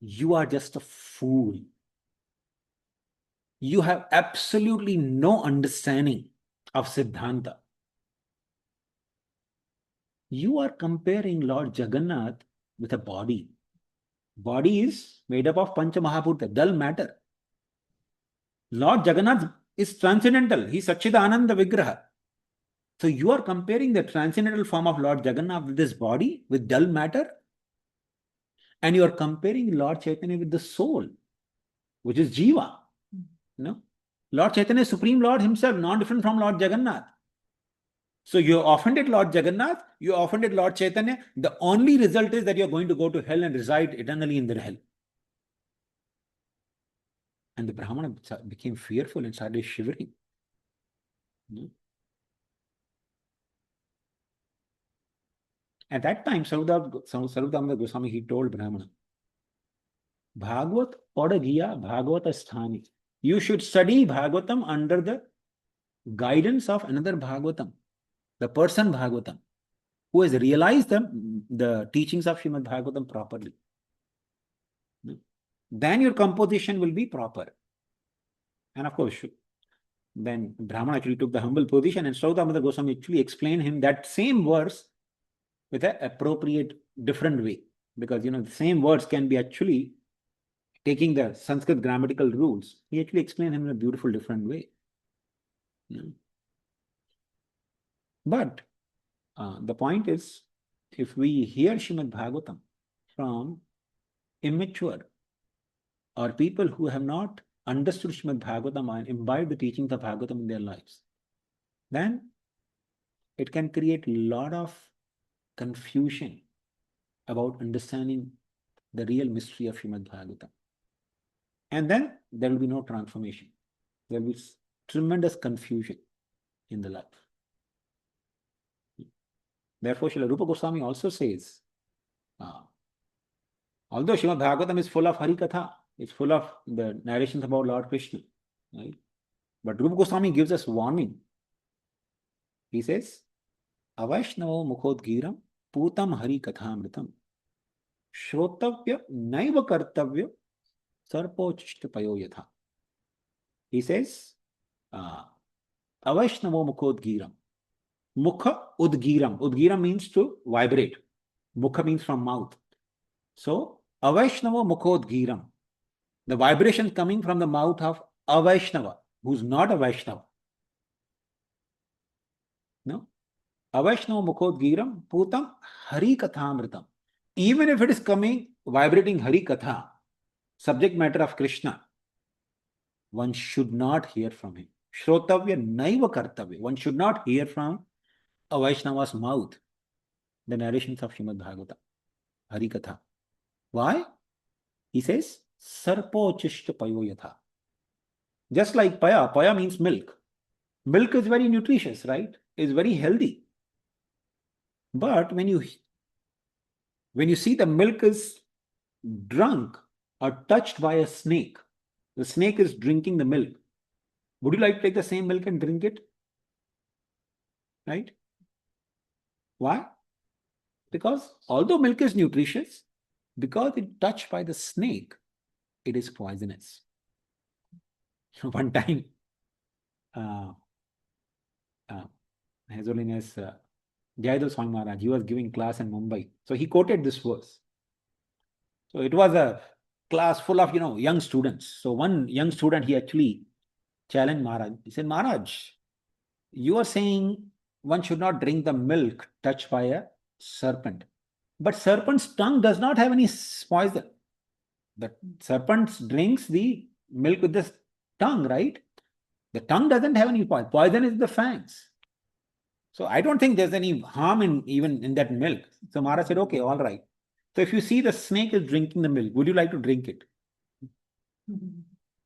you are just a fool. You have absolutely no understanding of Siddhanta. You are comparing Lord Jagannath with a body. Body is made up of Pancha Mahabhuta, dull matter. Lord Jagannath is transcendental. He is Satchidananda Vigraha. So you are comparing the transcendental form of Lord Jagannath with this body, with dull matter, and you are comparing Lord Chaitanya with the soul, which is Jiva. Lord Chaitanya is Supreme Lord himself, not different from Lord Jagannath. So you offended Lord Jagannath, you offended Lord Chaitanya. The only result is that you are going to go to hell and reside eternally in the hell. And the Brahmana became fearful and started shivering. At that time, Sarvadama Goswami, he told Brahmana, Bhagavat Padagiya Bhagavata Sthani. You should study Bhagavatam under the guidance of another Bhagavatam, the person Bhagavatam, who has realized the teachings of Srimad-Bhagavatam properly. Then your composition will be proper. And of course, then Brahmana actually took the humble position, and Sarvadama Goswami actually explained him that same verse with an appropriate different way. Because the same words can be actually taking the Sanskrit grammatical rules. He actually explained him in a beautiful different way. But the point is, if we hear Srimad-Bhagavatam from immature or people who have not understood Srimad-Bhagavatam and imbibed the teachings of Bhagavatam in their lives, then it can create a lot of confusion about understanding the real mystery of Srimad-Bhagavatam. And then there will be no transformation. There will be tremendous confusion in the life. Therefore, Srila Rupa Goswami also says, although Srimad-Bhagavatam is full of Harikatha, it's full of the narrations about Lord Krishna, right? But Rupa Goswami gives us warning. He says, Avaishnavo Mukhodgiram Putam Harikathamritam Shrotavya Naiva Kartavya Sarpochishtapayo Yatha. He says, Avaishnavo Mukhodgiram. Mukha Udgiram. Udgiram means to vibrate. Mukha means from mouth. So, Avaishnava Mukhodgiram. The vibration coming from the mouth of a Vaishnava, who's not a Vaishnava. No? Avaishnava Mukhodgiram Putam Hari Kathamritam. Even if it is coming, vibrating Hari Katha, subject matter of Krishna, one should not hear from him. Shrotavya Naiva Kartavya. One should not hear from a Vaishnava's mouth the narrations of Srimad-Bhagavatam, Hari Katha. Why? He says, Sarpo Chishta Payo Yatha. Just like Paya, Paya means milk. Milk is very nutritious, right? It's very healthy. But when you see the milk is drunk or touched by a snake, the snake is drinking the milk. Would you like to take the same milk and drink it? Right? Why? Because although milk is nutritious, because it's touched by the snake, it is poisonous. One time, His Holiness Jayadev Swami Maharaj, he was giving class in Mumbai. So he quoted this verse. So it was a class full of, young students. So one young student, he actually challenged Maharaj. He said, Maharaj, you are saying one should not drink the milk touched by a serpent. But serpent's tongue does not have any poison. The serpent drinks the milk with the tongue, right? The tongue doesn't have any poison. Poison is the fangs. So I don't think there's any harm even in that milk. So Maharaj said, okay, all right. So if you see the snake is drinking the milk, would you like to drink it?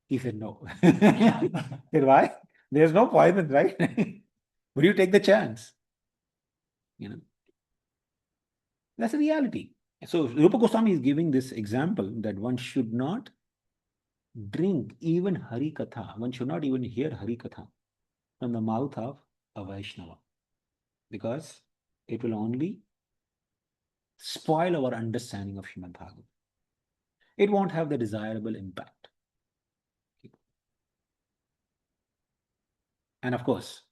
He said, no. He said, why? There's no poison, right? Would you take the chance? That's the reality. So Rupa Goswami is giving this example that one should not drink even Hari Katha. One should not even hear Hari Katha from the mouth of a Vaishnava, because it will only spoil our understanding of Srimad-Bhagavatam. It won't have the desirable impact. And of course,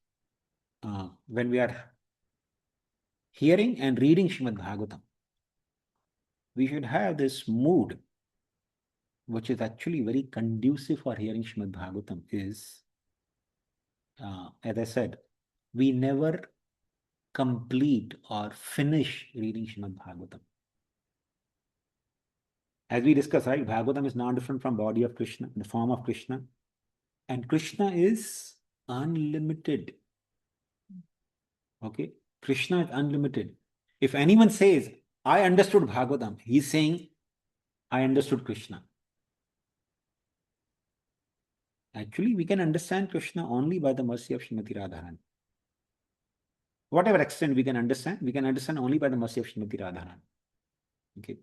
when we are hearing and reading Srimad-Bhagavatam, we should have this mood, which is actually very conducive for hearing Srimad-Bhagavatam, is, as I said, we never complete or finish reading Srimad-Bhagavatam. As we discussed, right, Bhagavatam is not different from body of Krishna, the form of Krishna. And Krishna is unlimited. Okay? Krishna is unlimited. If anyone says, I understood Bhagavatam, he's saying, I understood Krishna. Actually, we can understand Krishna only by the mercy of Srimati Radharani. Whatever extent we can understand only by the mercy of Srimati Radharani. Okay.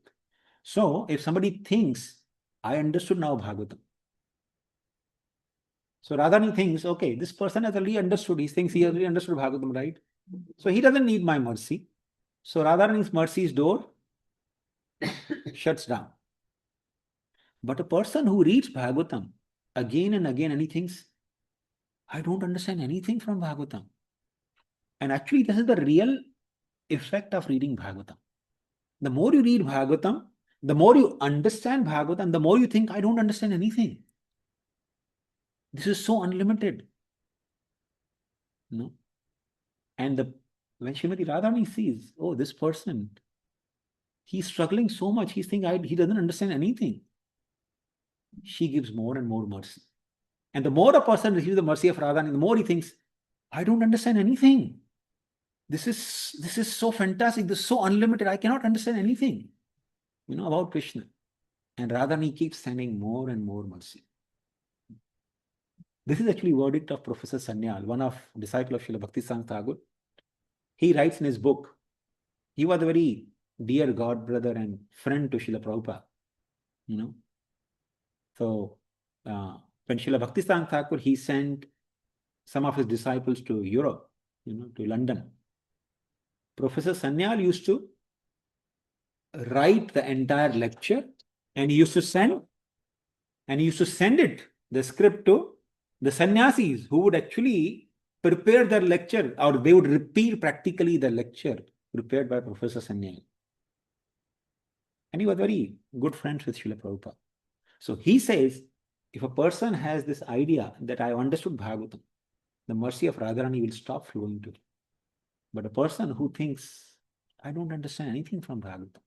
So, if somebody thinks, I understood now Bhagavatam. So Radharani thinks, okay, this person has already understood. He thinks he has already understood Bhagavatam, right? So he doesn't need my mercy. So Radharani's mercy's door shuts down. But a person who reads Bhagavatam again and again, and he thinks, I don't understand anything from Bhagavatam. And actually, this is the real effect of reading Bhagavatam. The more you read Bhagavatam, the more you understand Bhagavatam, the more you think, I don't understand anything. This is so unlimited. No? And when Srimati Radharani sees, oh, this person, he's struggling so much, he's thinking he doesn't understand anything. She gives more and more mercy. And the more a person receives the mercy of Radharani, the more he thinks, I don't understand anything. This is so fantastic, this is so unlimited, I cannot understand anything, about Krishna. And Radharani keeps sending more and more mercy. This is actually verdict of Professor Sanyal, one of disciple of Srila Bhakti-Siddhanta Thakur. He writes in his book, he was a very dear god brother and friend to Srila Prabhupada. So when Srila Bhakti-Siddhanta Thakur, he sent some of his disciples to Europe, to London. Professor Sanyal used to write the entire lecture, and he used to send it, the script, to the sannyasis who would actually prepare their lecture, or they would repeat practically the lecture prepared by Professor Sanyal. And he was very good friends with Srila Prabhupada. So he says, if a person has this idea that I understood Bhagavatam, the mercy of Radharani will stop flowing to him. But a person who thinks, I don't understand anything from Bhagavatam,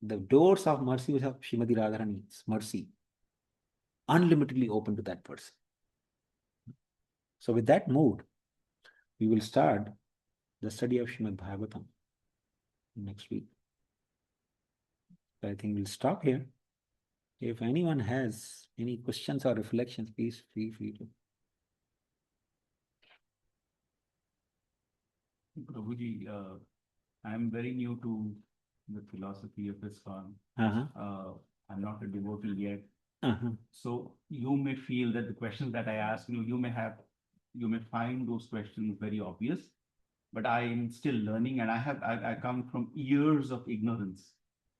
the doors of mercy of Srimati Radharani's mercy unlimitedly open to that person. So with that mood, we will start the study of Srimad-Bhagavatam next week. So I think we'll stop here. If anyone has any questions or reflections, please feel free to. Prabhuji, I am very new to the philosophy of ISKCON. I'm not a devotee yet. So you may feel that the questions that I ask, you may find those questions very obvious, but I am still learning, and I come from years of ignorance.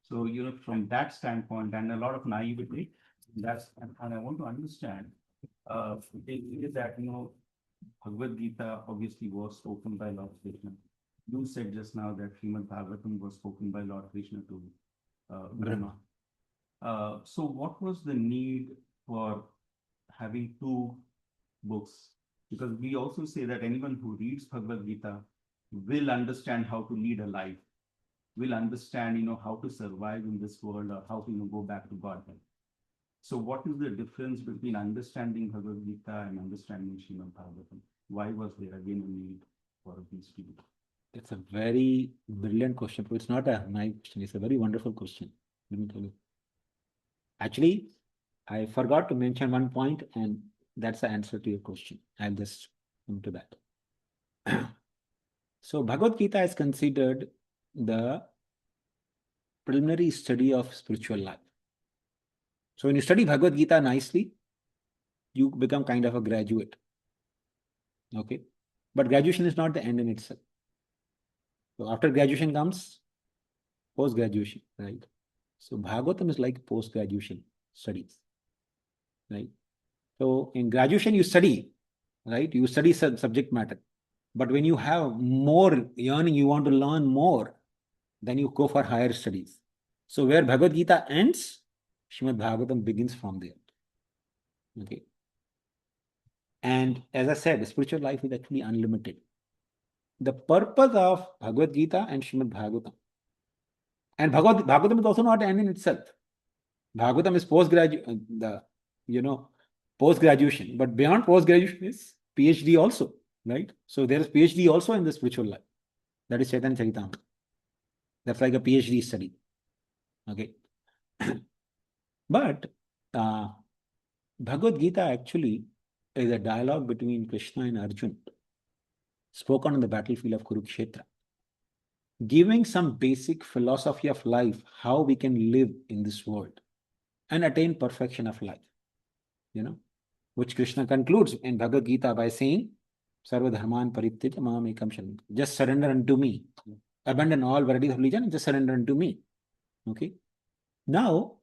So, from that standpoint and a lot of naivety, and I want to understand, is that, Bhagavad Gita obviously was spoken by Lord Krishna. You said just now that Srimad-Bhagavatam was spoken by Lord Krishna to Brahma. So what was the need for having two books? Because we also say that anyone who reads Bhagavad Gita will understand how to lead a life, will understand, how to survive in this world, or how to go back to Godhead. So what is the difference between understanding Bhagavad Gita and understanding Srimad-Bhagavatam? Why was there again a need for these two? It's a very brilliant question. It's not a naive question. It's a very wonderful question. Let me tell you. Actually, I forgot to mention one point, and that's the answer to your question. I'll just come to that. So Bhagavad Gita is considered the preliminary study of spiritual life. So when you study Bhagavad Gita nicely, you become kind of a graduate. Okay? But graduation is not the end in itself. So after graduation comes post-graduation, right? So Bhagavatam is like post-graduation studies, right? So in graduation you study, right? You study subject matter. But when you have more yearning, you want to learn more, then you go for higher studies. So where Bhagavad Gita ends, Srimad-Bhagavatam begins from there. Okay. And as I said, the spiritual life is actually unlimited. The purpose of Bhagavad Gita and Srimad-Bhagavatam, and Bhagavatam is also not an end in itself. Bhagavatam is post-graduation, but beyond post-graduation is PhD also, right? So there is PhD also in the spiritual life. That is Chaitanya Charitamrita. That's like a PhD study. Okay. But Bhagavad Gita actually is a dialogue between Krishna and Arjuna, spoken on the battlefield of Kurukshetra, giving some basic philosophy of life, how we can live in this world and attain perfection of life, which Krishna concludes in Bhagavad Gita by saying, Sarva dharman parityajya mam ekam sharanam. Just surrender unto me. Abandon all varieties of religion and just surrender unto me. Okay. Now,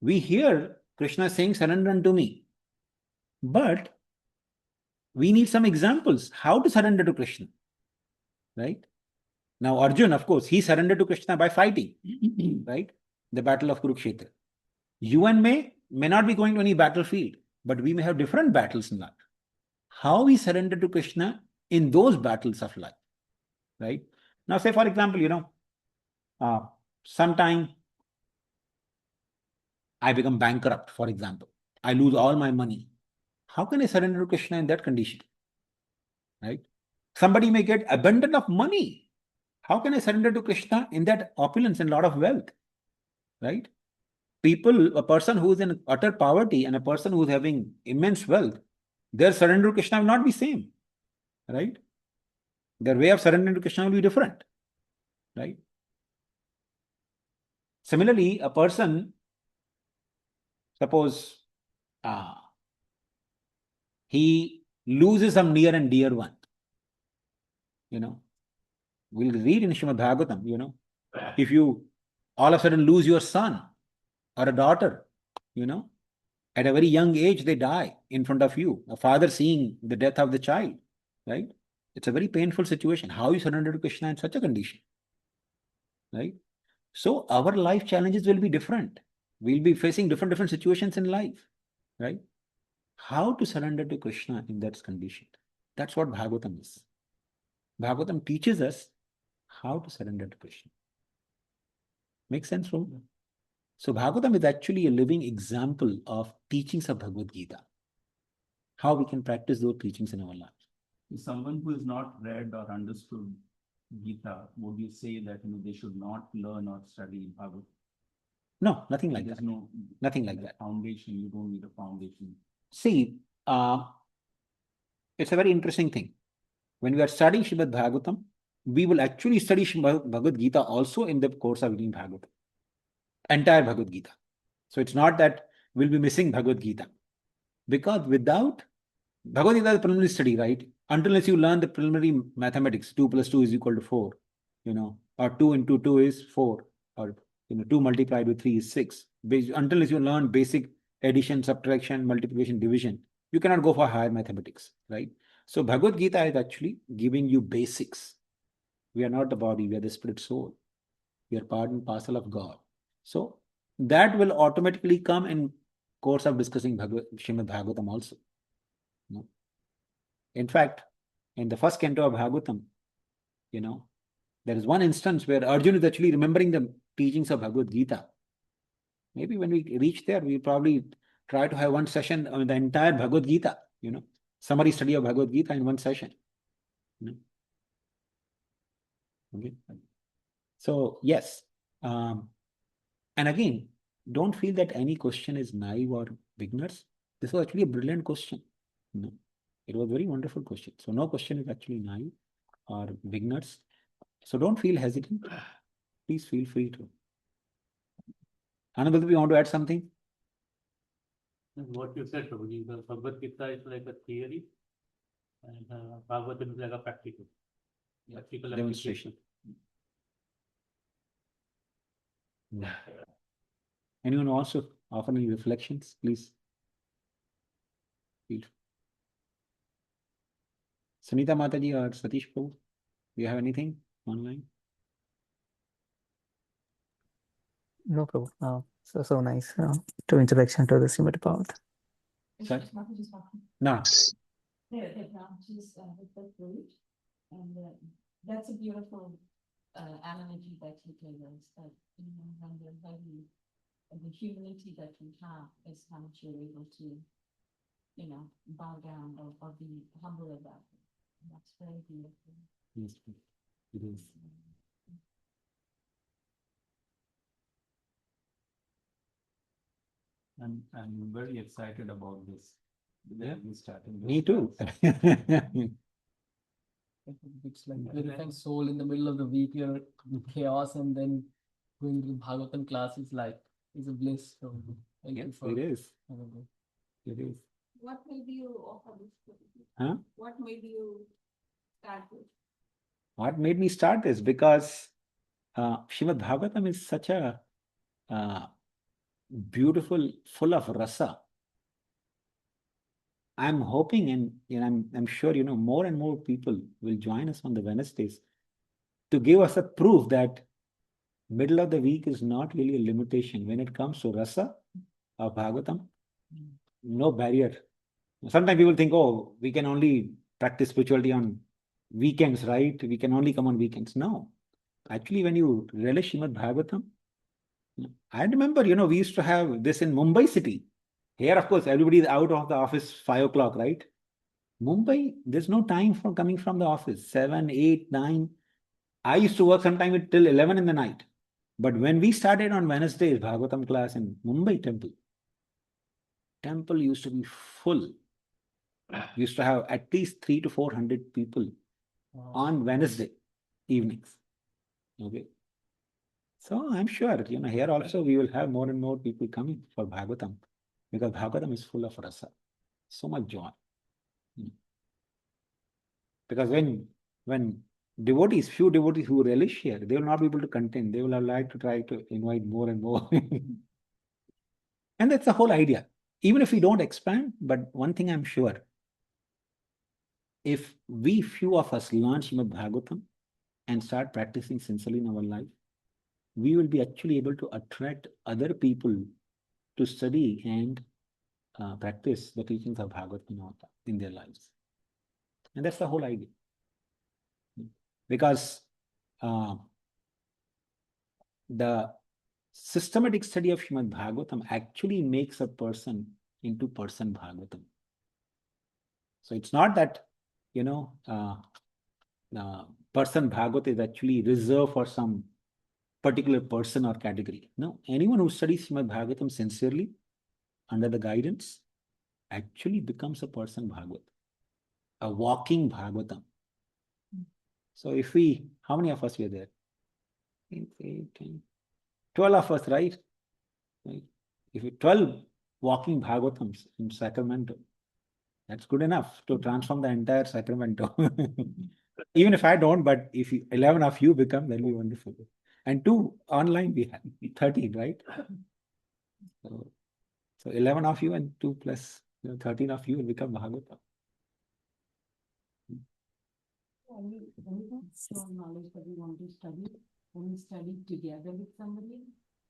we hear Krishna saying, surrender unto me. But we need some examples how to surrender to Krishna. Right? Now, Arjuna, of course, he surrendered to Krishna by fighting. Right? The battle of Kurukshetra. You and may not be going to any battlefield, but we may have different battles in life. How we surrender to Krishna in those battles of life. Right? Now, say for example, sometime I become bankrupt, for example. I lose all my money. How can I surrender to Krishna in that condition? Right? Somebody may get abundant of money. How can I surrender to Krishna in that opulence and lot of wealth? Right? A person who is in utter poverty and a person who is having immense wealth, their surrender to Krishna will not be same. Right? Their way of surrendering to Krishna will be different. Right? Similarly, a person, suppose he loses some near and dear one. We'll read in Srimad-Bhagavatam, if you all of a sudden lose your son or a daughter, at a very young age they die in front of you, a father seeing the death of the child. right? It's a very painful situation. How you surrender to Krishna in such a condition, right? So our life challenges will be different. We'll be facing different situations in life, right? How to surrender to Krishna in that condition? That's what Bhagavatam is. Bhagavatam teaches us how to surrender to Krishna. Make sense, Rom? So Bhagavatam is actually a living example of teachings of Bhagavad Gita. How we can practice those teachings in our life. Someone who has not read or understood Gita, would you say that they should not learn or study Bhagavad? No, nothing like There's that. Nothing like that. Foundation, you don't need a foundation. See, it's a very interesting thing. When we are studying Srimad-Bhagavatam, we will actually study Bhagavad Gita also in the course of reading Bhagavatam. Entire Bhagavad Gita. So it's not that we'll be missing Bhagavad Gita. Because without Bhagavad Gita is a preliminary study, right? Unless you learn the preliminary mathematics, 2 plus 2 is equal to 4, or 2 into 2 is 4, or 2 multiplied with 3 is 6. Until you learn basic addition, subtraction, multiplication, division, you cannot go for higher mathematics, right? So Bhagavad Gita is actually giving you basics. We are not the body, we are the spirit soul. We are part and parcel of God. So that will automatically come in course of discussing Srimad Bhagavatam also. In fact, in the first canto of Bhagavatam, there is one instance where Arjuna is actually remembering the teachings of Bhagavad Gita. Maybe when we reach there, we'll probably try to have one session on the entire Bhagavad Gita, summary study of Bhagavad Gita in one session. Okay. So, yes. And again, don't feel that any question is naive or beginners. This was actually a brilliant question. It was a very wonderful question. So no question is actually naive or beginners. So don't feel hesitant. Please feel free to. Anand, you want to add something? What you said, Prabhuji, the Bhagavad Gita is like a theory and Bhagavatam is like a practical Demonstration. Anyone also offer any reflections, please? Feel. Sunita Mataji or Satish Prabhu, do you have anything online? No, Prabhu. So nice to introduction to the Srimad-Bhagavatam. Sorry? There, No. she's with the fruit, and that's a beautiful analogy that he gave us. That when you're heavy, the humility that we have is how much you're able to, bow down or be humble about it. That's very beautiful. Yes, it is. I'm very excited about this. Yeah. Starting Me too. It's like everything soul in the middle of the week, you're chaos, and then going to the Bhagavatam class is a bliss. So thank you Yes, for it is. having it. It is. What made you offer this? Huh? What made you start this? What made me start this? Because Srimad-Bhagavatam is such a beautiful, full of rasa. I'm hoping, and I'm sure more and more people will join us on the Wednesdays to give us a proof that middle of the week is not really a limitation when it comes to rasa of Bhagavatam. No barrier. Sometimes people think, oh, we can only practice spirituality on weekends, right? We can only come on weekends. No. Actually, when you relish Srimad Bhagavatam, I remember, we used to have this in Mumbai city. Here, of course, everybody is out of the office 5 o'clock, right? Mumbai, there's no time for coming from the office. 7, 8, 9. I used to work sometime till 11 in the night. But when we started on Wednesdays, Bhagavatam class in Mumbai temple used to be full. We used to have at least 300 to 400 people on Wednesday evenings. Okay. So I'm sure, here also we will have more and more people coming for Bhagavatam, because Bhagavatam is full of rasa, so much joy. Because when devotees, few devotees who relish here, they will not be able to contain. They will have like to try to invite more and more. And that's the whole idea. Even if we don't expand, but one thing I'm sure, if we few of us learn Srimad-Bhagavatam and start practicing sincerely in our life, we will be actually able to attract other people to study and practice the teachings of Bhagavad in their lives. And that's the whole idea. Because the systematic study of Srimad-Bhagavatam actually makes a person into person Bhagavatam. So it's not that, person Bhagavat is actually reserved for some particular person or category. No, anyone who studies Srimad-Bhagavatam sincerely under the guidance actually becomes a person Bhagavat, a walking Bhagavatam. So if how many of us were there? 8, 10, 12 of us, right? If 12 walking Bhagavatams in Sacramento, that's good enough to transform the entire Sacramento. Even if I don't, but if 11 of you become, that'll be wonderful. And 2 online, we have 13, right? So 11 of you and 2 plus 13 of you will become Bhagavatam. Strong knowledge that we want to study, when we study together with somebody,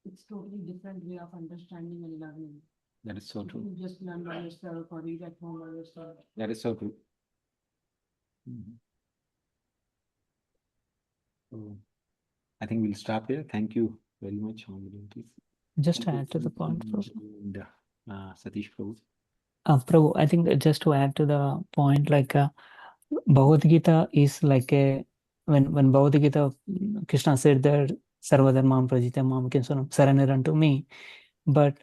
it's totally different way of understanding and learning. That is so true. You just learn by yourself or read at home by yourself. That is so true. So I think we'll stop here. Thank you very much. Just to add to the point, Prabhu. And, Satish Prabhu. Prabhu, I think just to add to the point, like Bhagavad Gita is like when Bhagavad Gita, Krishna said that Sarvadharmam Prajitamam can surrender unto me, but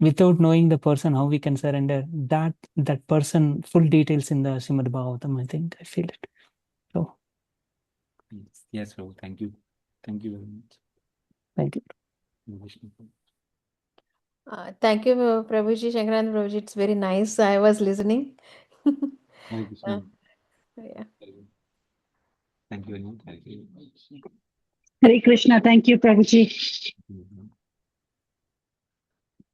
without knowing the person, how we can surrender that person, full details in the Srimad-Bhagavatam, I think I feel it. So yes, Prabhu. Thank you. Thank you very much. thank you. Thank you, Prabhuji, Shankaran Prabhuji. It's very nice. I was listening. Hare Krishna. Yeah. Thank you very much. Hare Krishna. Thank you, Prabhuji.